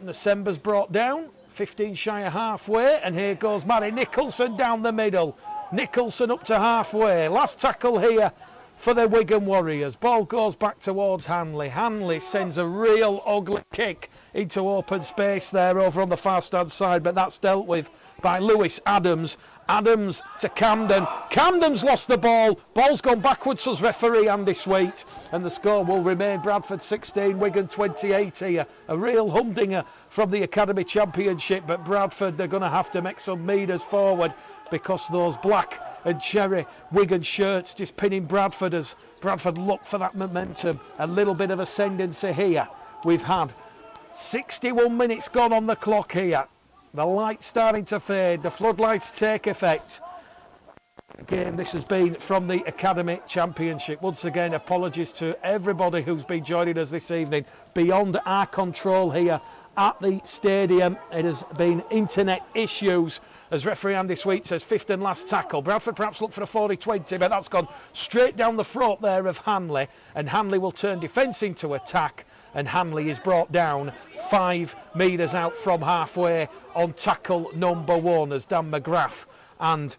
Nasemba's brought down, 15 shy of halfway, and here goes Matty Nicholson down the middle. Nicholson up to halfway. Last tackle here for the Wigan Warriors. Ball goes back towards Hanley. Hanley sends a real ugly kick into open space there over on the far stand side, but that's dealt with by Lewis Adams. Adams to Camden. Camden's lost the ball. Ball's gone backwards, says referee Andy Sweet, and the score will remain Bradford 16, Wigan 28 here. A real humdinger from the Academy Championship, but Bradford, they're going to have to make some meters forward because those black and cherry Wigan shirts just pinning Bradford as Bradford look for that momentum. A little bit of ascendancy here. We've had 61 minutes gone on the clock here. The lights starting to fade, the floodlights take effect. Again, this has been from the Academy Championship. Once again, apologies to everybody who's been joining us this evening. Beyond our control here at the stadium, it has been internet issues. As referee Andy Sweet says, fifth and last tackle. Bradford perhaps look for a 40-20, but that's gone straight down the throat there of Hanley, and Hanley will turn defence into attack, and Hanley is brought down 5 metres out from halfway on tackle number 1 as Dan McGrath and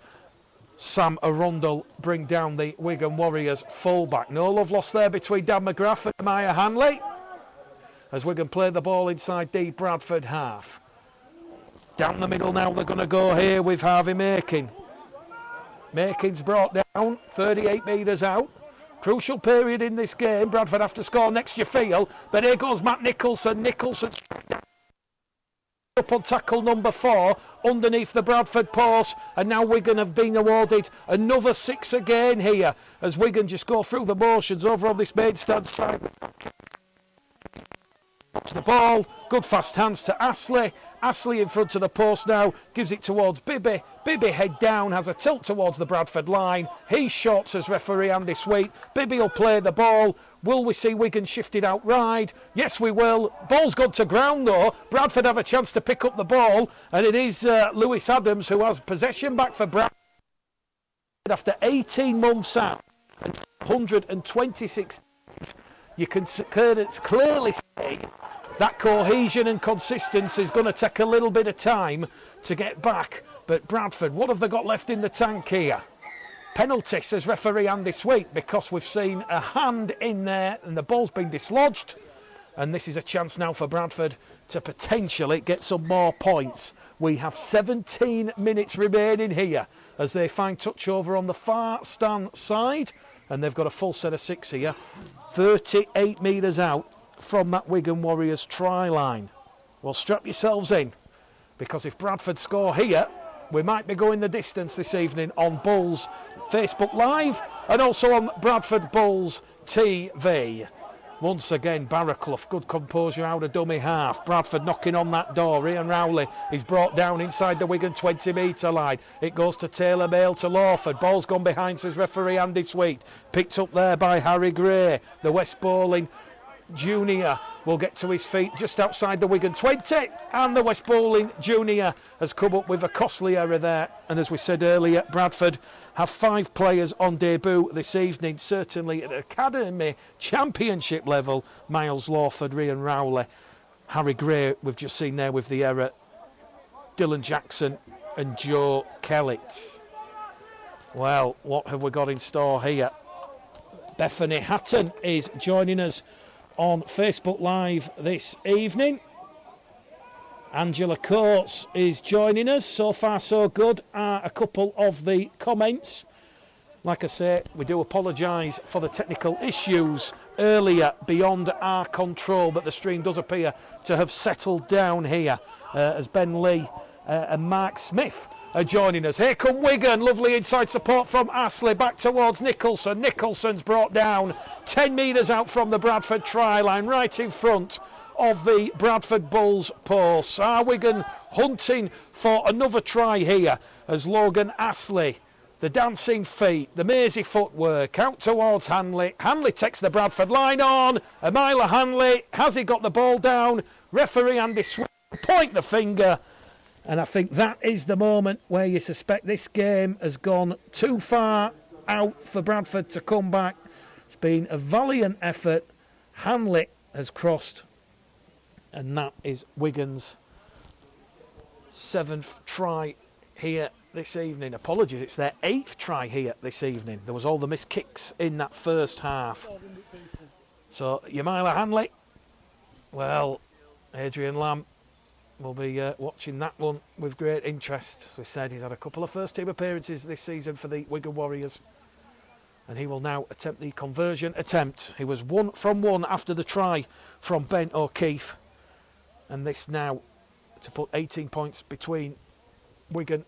Sam Arundel bring down the Wigan Warriors fullback. No love lost there between Dan McGrath and Maya Hanley as Wigan play the ball inside the Bradford half. Down the middle now they're going to go here with Harvey Makin. Makin's brought down 38 metres out. Crucial period in this game. Bradford have to score next, you feel, but here goes Matt Nicholson. Nicholson up on tackle number 4 underneath the Bradford post, and now Wigan have been awarded another 6 again here as Wigan just go through the motions over on this main stand side. To the ball, good fast hands to Astley. Astley in front of the post now, gives it towards Bibby. Bibby head down, has a tilt towards the Bradford line. He's short, says referee Andy Sweet. Bibby will play the ball. Will we see Wigan shifted out wide? Yes, we will. Ball's gone to ground though. Bradford have a chance to pick up the ball, and it is Lewis Adams who has possession back for Bradford after 18 months out and 126. You can clearly see that cohesion and consistency is going to take a little bit of time to get back. But Bradford, what have they got left in the tank here? Penalty, says referee Andy Sweet, because we've seen a hand in there and the ball's been dislodged. And this is a chance now for Bradford to potentially get some more points. We have 17 minutes remaining here as they find touch over on the far stand side. And they've got a full set of 6 here. 38 metres out from that Wigan Warriors try line. Well, strap yourselves in, because if Bradford score here, we might be going the distance this evening on Bulls Facebook Live and also on Bradford Bulls TV. Once again, Barraclough, good composure out of dummy half. Bradford knocking on that door. Ian Rowley is brought down inside the Wigan 20-metre line. It goes to Taylor Mail to Lawford. Ball's gone behind, says referee Andy Sweet. Picked up there by Harry Gray. The West Bowling Junior will get to his feet just outside the Wigan 20, and the West Bowling Junior has come up with a costly error there. And as we said earlier, Bradford have 5 players on debut this evening, certainly at Academy Championship level. Miles Lawford, Ian Rowley, Harry Gray we've just seen there with the error, Dylan Jackson and Joe Kellett. Well, what have we got in store here? Bethany Hatton is joining us on Facebook Live this evening. Angela Coates is joining us. So far so good are a couple of the comments. Like I say, we do apologise for the technical issues earlier beyond our control, but the stream does appear to have settled down here as Ben Lee and Mark Smith are joining us. Here come Wigan. Lovely inside support from Astley. Back towards Nicholson. Nicholson's brought down 10 metres out from the Bradford try line, right in front of the Bradford Bulls posts. Are Wigan hunting for another try here as Logan Astley, the dancing feet, the mazy footwork, out towards Hanley. Hanley takes the Bradford line on. Amila Hanley, has he got the ball down? Referee Andy Swift point the finger. And I think that is the moment where you suspect this game has gone too far out for Bradford to come back. It's been a valiant effort. Hanley has crossed. And that is Wigan's 7th try here this evening. Apologies, it's their 8th try here this evening. There was all the missed kicks in that first half. So, Yamila Hanley, well, Adrian Lamb will be watching that one with great interest. As we said, he's had a couple of first-team appearances this season for the Wigan Warriors. And he will now attempt the conversion attempt. He was 1 from 1 after the try from Ben O'Keefe. And this now to put 18 points between Wigan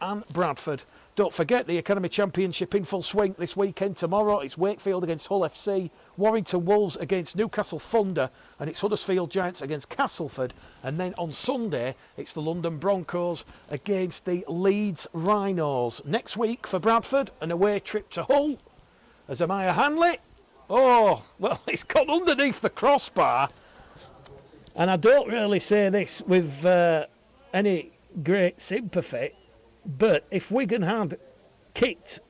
and Bradford. Don't forget the Academy Championship in full swing this weekend. Tomorrow it's Wakefield against Hull FC, Warrington Wolves against Newcastle Thunder, and it's Huddersfield Giants against Castleford. And then on Sunday it's the London Broncos against the Leeds Rhinos. Next week for Bradford, an away trip to Hull as Amaya Hanley. Oh, well, it's gone underneath the crossbar. And I don't really say this with any great sympathy, but if Wigan had kicked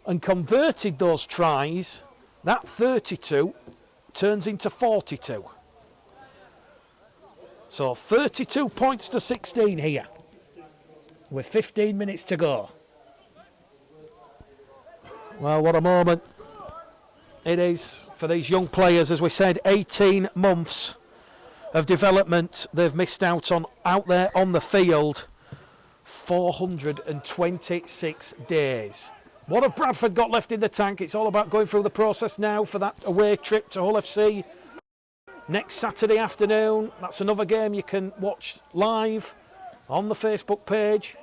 and converted those tries, that 32 turns into 42. So 32 points to 16 here, with 15 minutes to go. Well, what a moment it is for these young players. As we said, 18 months of development they've missed out on out there on the field. 426 days. What have Bradford got left in the tank? It's all about going through the process now for that away trip to Hull FC next Saturday afternoon. That's another game you can watch live on the Facebook page.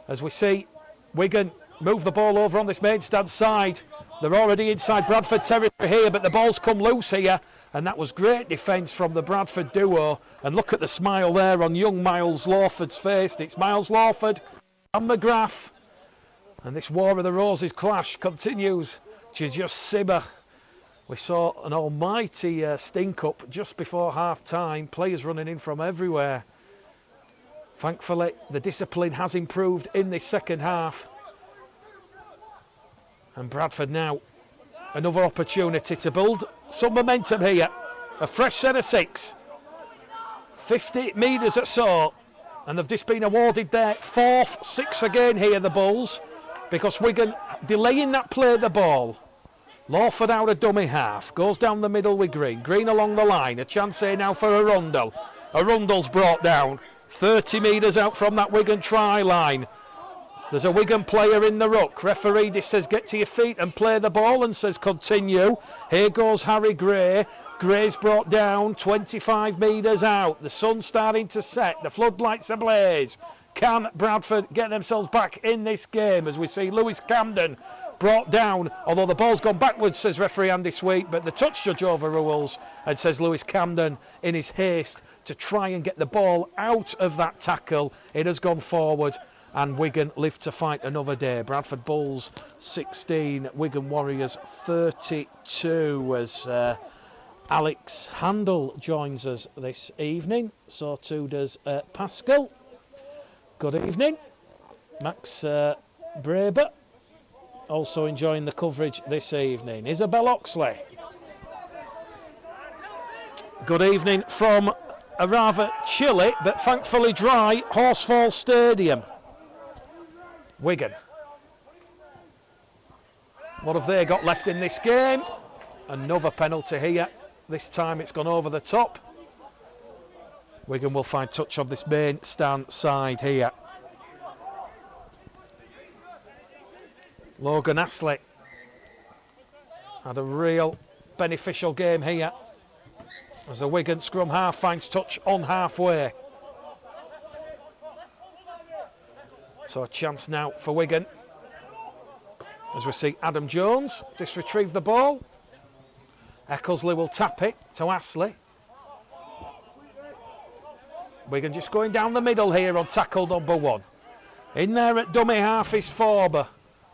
As we see Wigan move the ball over on this main stand side. They're already inside Bradford territory here, but the ball's come loose here. And that was great defence from the Bradford duo. And look at the smile there on young Miles Lawford's face. It's Miles Lawford and McGrath. And this War of the Roses clash continues to just simmer. We saw an almighty stink-up just before half-time. Players running in from everywhere. Thankfully, the discipline has improved in this second half. And Bradford now, another opportunity to build some momentum here. A fresh set of 6. 50 metres or so. And they've just been awarded their 4th 6 again here, the Bulls. Because Wigan delaying that play of the ball. Lawford out a dummy half. Goes down the middle with Green. Green along the line. A chance here now for Arundel. Arundel's brought down. 30 metres out from that Wigan try line. There's a Wigan player in the ruck. Referee just says get to your feet and play the ball and says continue. Here goes Harry Gray. Gray's brought down 25 metres out. The sun's starting to set. The floodlights ablaze. Can Bradford get themselves back in this game as we see Lewis Camden brought down, although the ball's gone backwards, says referee Andy Sweet, but the touch judge overrules and says Lewis Camden in his haste to try and get the ball out of that tackle. It has gone forward. And Wigan live to fight another day. Bradford Bulls 16, Wigan Warriors 32 as Alex Handel joins us this evening. So too does Pascal. Good evening. Max Braber also enjoying the coverage this evening. Isabel Oxley. Good evening from a rather chilly but thankfully dry Horsfall Stadium. Wigan. What have they got left in this game? Another penalty here. This time it's gone over the top. Wigan will find touch on this main stand side here. Logan Astley had a real beneficial game here as the Wigan scrum half finds touch on halfway. So a chance now for Wigan. As we see Adam Jones just retrieve the ball. Eckersley will tap it to Astley. Wigan just going down the middle here on tackle number 1. In there at dummy half is Forber.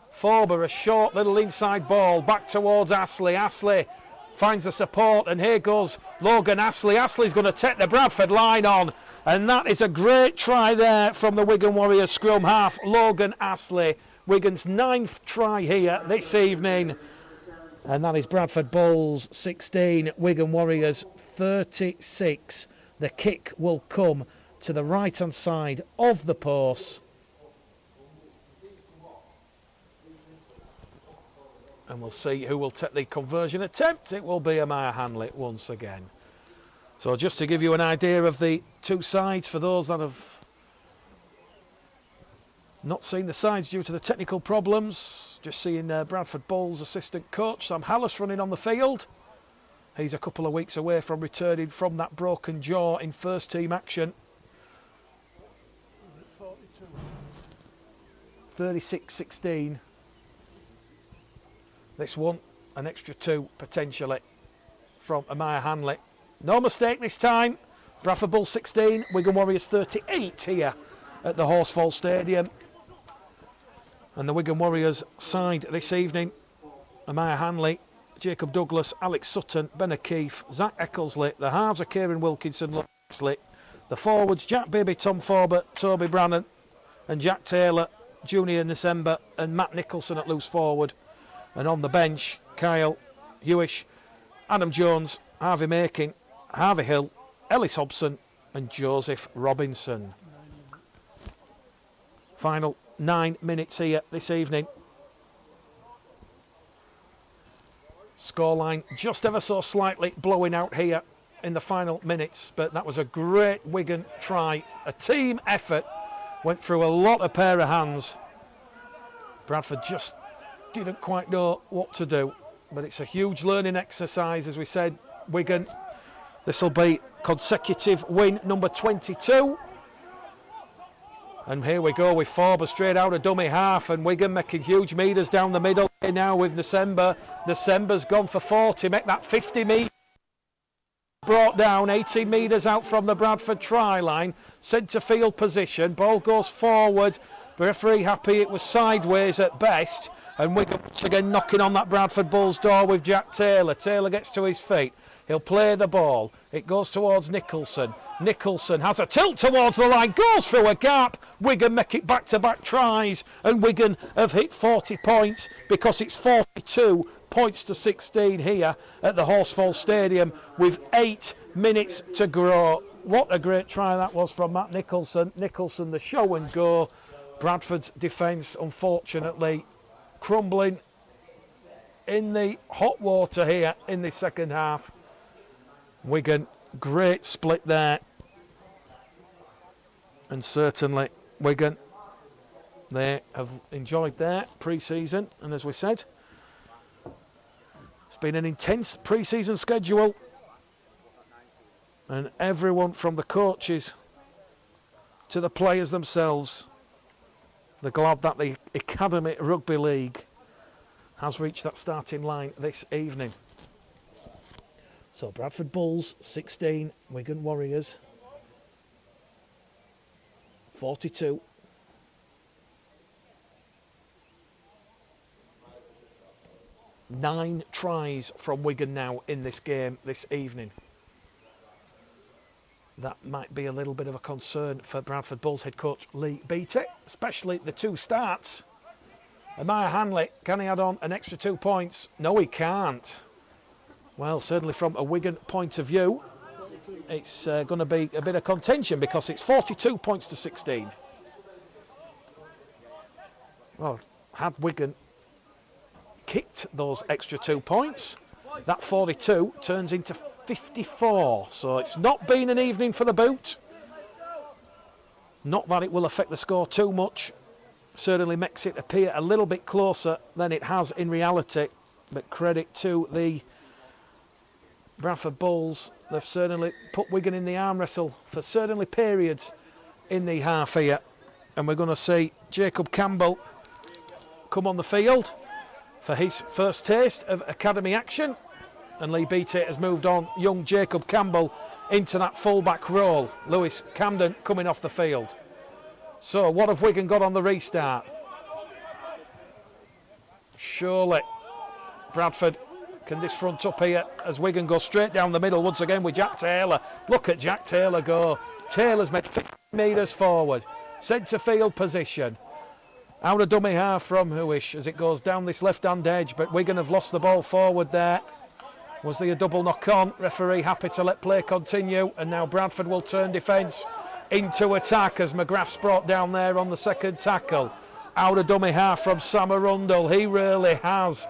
Forber, a short little inside ball back towards Astley. Astley finds the support, and here goes Logan Astley. Astley's going to take the Bradford line on, and that is a great try there from the Wigan Warriors scrum half, Logan Astley. Wigan's 9th try here this evening, and that is Bradford Bulls 16, Wigan Warriors 36. The kick will come to the right-hand side of the post. And we'll see who will take the conversion attempt. It will be Amaya Hanley once again. So just to give you an idea of the two sides, for those that have not seen the sides due to the technical problems, just seeing Bradford Bulls assistant coach Sam Hallis running on the field. He's a couple of weeks away from returning from that broken jaw in first team action. 36-16. This one, an extra 2 potentially from Amaya Hanley. No mistake this time. Bradford Bulls 16, Wigan Warriors 38 here at the Horsfall Stadium. And the Wigan Warriors side this evening, Amaya Hanley, Jacob Douglas, Alex Sutton, Ben O'Keefe, Zach Eckersley. The halves are Kieran Wilkinson, Loxley. The forwards, Jack Bibby, Tom Forbert, Toby Brannan, and Jack Taylor, Junior December, and Matt Nicholson at loose forward. And on the bench, Kyle Hewish, Adam Jones, Harvey Makin, Harvey Hill, Ellis Hobson, and Joseph Robinson. Final 9 minutes here this evening. Scoreline just ever so slightly blowing out here in the final minutes, but that was a great Wigan try. A team effort, went through a lot of pair of hands. Bradford just didn't quite know what to do, but it's a huge learning exercise. As we said, Wigan, this will be consecutive win number 22. And here we go with Forber straight out of dummy half, and Wigan making huge meters down the middle here now with December. December's gone for 40, make that 50 metres. Brought down 18 metres out from the Bradford try line, centre field position, ball goes forward. Referee happy it was sideways at best, and Wigan once again knocking on that Bradford Bulls door with Jack Taylor. Taylor gets to his feet. He'll play the ball. It goes towards Nicholson. Nicholson has a tilt towards the line, goes through a gap. Wigan make it back-to-back tries, and Wigan have hit 40 points because it's 42 points to 16 here at the Horsfall Stadium with 8 minutes to go. What a great try that was from Matt Nicholson. Nicholson, the show and go. Bradford's defence, unfortunately, crumbling in the hot water here in the second half. Wigan, great split there. And certainly Wigan, they have enjoyed their pre-season. And as we said, it's been an intense pre-season schedule. And everyone from the coaches to the players themselves, they're glad that the Academy Rugby League has reached that starting line this evening. So Bradford Bulls 16, Wigan Warriors 42. Nine tries from Wigan now in this game this evening. That might be a little bit of a concern for Bradford Bulls head coach Lee Beattie, especially the two starts. Amaya Hanley, can he add on an extra 2 points? No, he can't. Well, certainly from a Wigan point of view, it's going to be a bit of contention because it's 42 points to 16. Well, had Wigan kicked those extra 2 points, that 42 turns into 54. So it's not been an evening for the boot. Not that it will affect the score too much. Certainly makes it appear a little bit closer than it has in reality. But credit to the Bradford Bulls. They've certainly put Wigan in the arm wrestle for certainly periods in the half here. And we're going to see Jacob Campbell come on the field for his first taste of academy action, and Lee Beattie has moved on young Jacob Campbell into that full-back role. Lewis Camden coming off the field. So what have Wigan got on the restart? Surely Bradford can this front up here as Wigan go straight down the middle once again with Jack Taylor. Look at Jack Taylor go. Taylor's made 50 metres forward. Centre field position. Out of dummy half from Huish as it goes down this left-hand edge, but Wigan have lost the ball forward there. Was there a double knock-on? Referee happy to let play continue, and now Bradford will turn defence into attack as McGrath's brought down there on the second tackle. Out of dummy half from Sam Arundel. He really has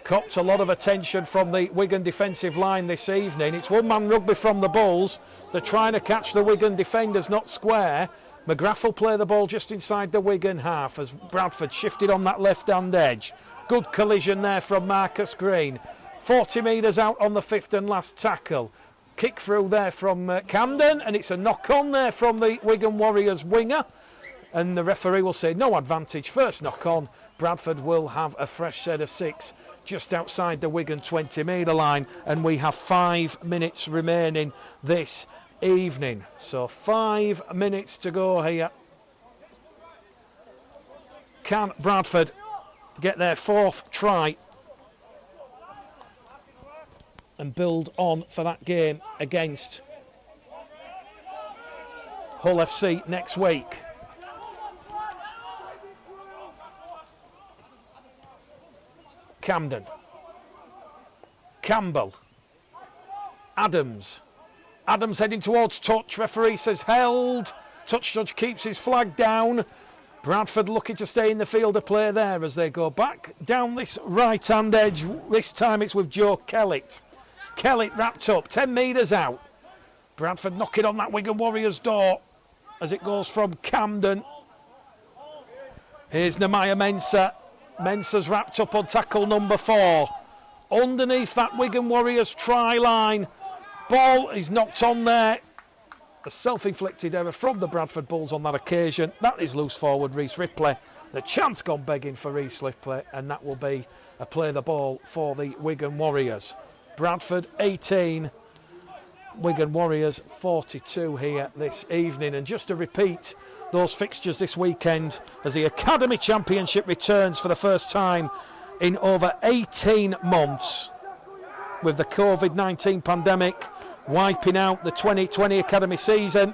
copped a lot of attention from the Wigan defensive line this evening. It's one-man rugby from the Bulls. They're trying to catch the Wigan defenders not square. McGrath will play the ball just inside the Wigan half as Bradford shifted on that left-hand edge. Good collision there from Marcus Green. 40 metres out on the fifth and last tackle. Kick through there from Camden, and it's a knock-on there from the Wigan Warriors winger. And the referee will say no advantage. First knock-on. Bradford will have a fresh set of 6 just outside the Wigan 20-metre line, and we have 5 minutes remaining this evening. So 5 minutes to go here. Can Bradford get their 4th try and build on for that game against Hull FC next week? Camden, Campbell, Adams heading towards touch. Referee says held. Touch judge keeps his flag down. Bradford looking to stay in the field of play there as they go back down this right hand edge. This time it's with Joe Kellett. Kellett wrapped up 10 metres out. Bradford knocking on that Wigan Warriors door as it goes from Camden. Here's Nehemiah Mensah. Mensah's wrapped up on tackle number 4. Underneath that Wigan Warriors try line. Ball is knocked on there. A self-inflicted error from the Bradford Bulls on that occasion. That is loose forward Reece Ripley. The chance gone begging for Reece Ripley, and that will be a play the ball for the Wigan Warriors. Bradford 18, Wigan Warriors 42 here this evening. And just to repeat those fixtures this weekend as the Academy Championship returns for the first time in over 18 months, with the COVID-19 pandemic wiping out the 2020 Academy season.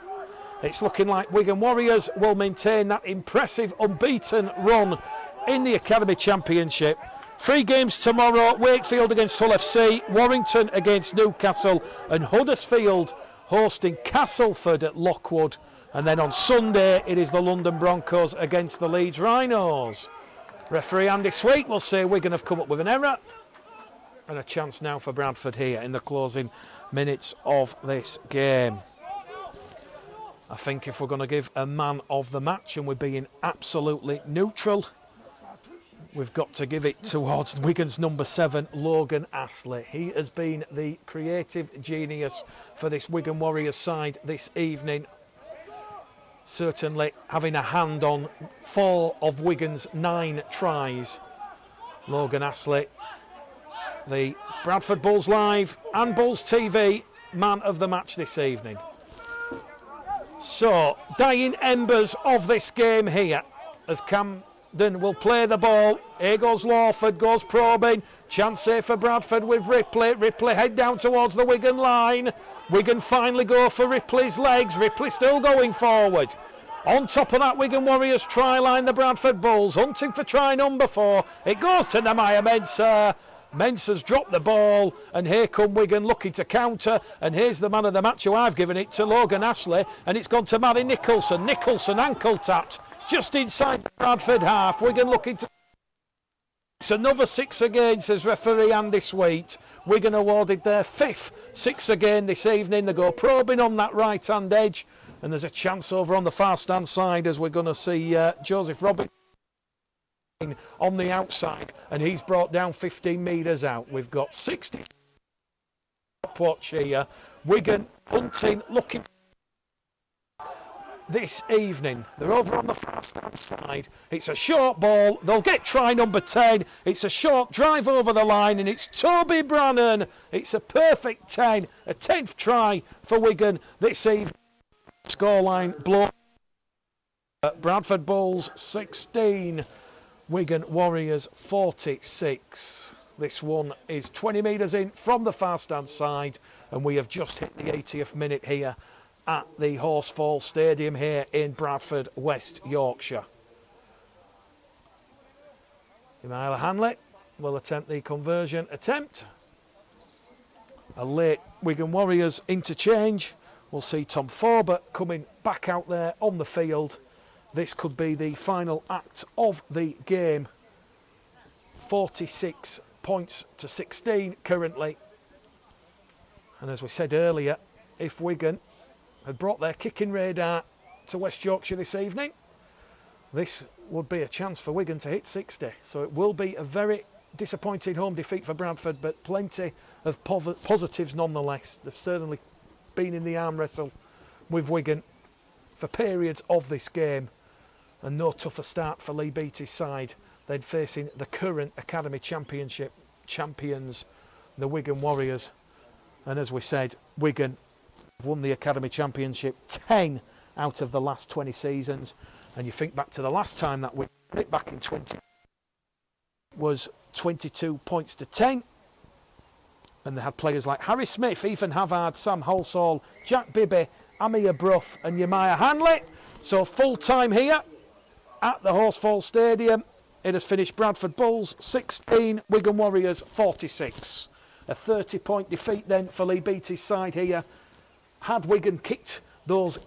It's looking like Wigan Warriors will maintain that impressive unbeaten run in the Academy Championship. 3 games tomorrow: Wakefield against Hull FC, Warrington against Newcastle, and Huddersfield hosting Castleford at Lockwood. And then on Sunday it is the London Broncos against the Leeds Rhinos. Referee Andy Sweet will say Wigan have come up with an error, and a chance now for Bradford here in the closing minutes of this game. I think if we're going to give a man of the match, and we're being absolutely neutral, we've got to give it towards Wigan's number 7, Logan Astley. He has been the creative genius for this Wigan Warriors side this evening. Certainly having a hand on 4 of Wigan's 9 tries. Logan Astley, the Bradford Bulls Live and Bulls TV man of the match this evening. So, dying embers of this game here as Camden will play the ball. Here goes Lawford, goes probing. Chance here for Bradford with Ripley. Ripley head down towards the Wigan line. Wigan finally go for Ripley's legs. Ripley still going forward. On top of that Wigan Warriors try line, the Bradford Bulls hunting for try number 4. It goes to Nehemiah Mensah. Mensah's dropped the ball, and here come Wigan looking to counter, and here's the man of the match who I've given it to, Logan Astley, and it's gone to Matty Nicholson. Nicholson ankle tapped just inside the Bradford half. Wigan looking to... It's another 6 again, says referee Andy Sweet. Wigan awarded their 5th 6 again this evening. They go probing on that right hand edge, and there's a chance over on the far stand side as we're going to see Joseph Robinson on the outside, and he's brought down 15 metres out. We've got 60 watch here. Wigan hunting, looking. this evening. They're over on the far side. It's a short ball. They'll get try number 10. It's a short drive over the line, and it's Toby Brannan. It's a perfect 10. A 10th try for Wigan this evening. Scoreline blow. Bradford Bulls 16. Wigan Warriors 46. This one is 20 metres in from the far stand side, and we have just hit the 80th minute here at the Horsefall Stadium here in Bradford, West Yorkshire. Emilia Hanley will attempt the conversion attempt. A late Wigan Warriors interchange. We'll see Tom Forbert coming back out there on the field. This could be the final act of the game. 46 points to 16 currently. And as we said earlier, if Wigan had brought their kicking radar to West Yorkshire this evening, this would be a chance for Wigan to hit 60. So it will be a very disappointing home defeat for Bradford, but plenty of positives nonetheless. They've certainly been in the arm wrestle with Wigan for periods of this game, and no tougher start for Lee Beattie's side than facing the current Academy Championship champions, the Wigan Warriors. And as we said, Wigan won the Academy Championship 10 out of the last 20 seasons. And you think back to the last time that we won it back in 20 was 22 points to 10. And they had players like Harry Smith, Ethan Havard, Sam Halsall, Jack Bibby, Amir Bruff and Emilia Hanley. So full time here at the Horsefall Stadium. It has finished Bradford Bulls 16, Wigan Warriors 46. A 30-point defeat then for Lee Beattie's side here. Had Wigan kicked those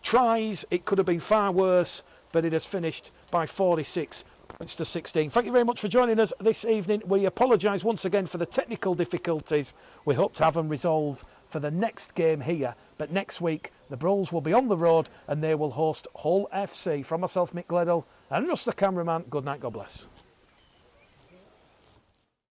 tries, it could have been far worse, but it has finished by 46 points to 16. Thank you very much for joining us this evening. We apologise once again for the technical difficulties. We hope to have them resolved for the next game here. But next week, the Bulls will be on the road and they will host Hull FC. From myself, Mick Gledhill, and Russ the cameraman, good night, God bless.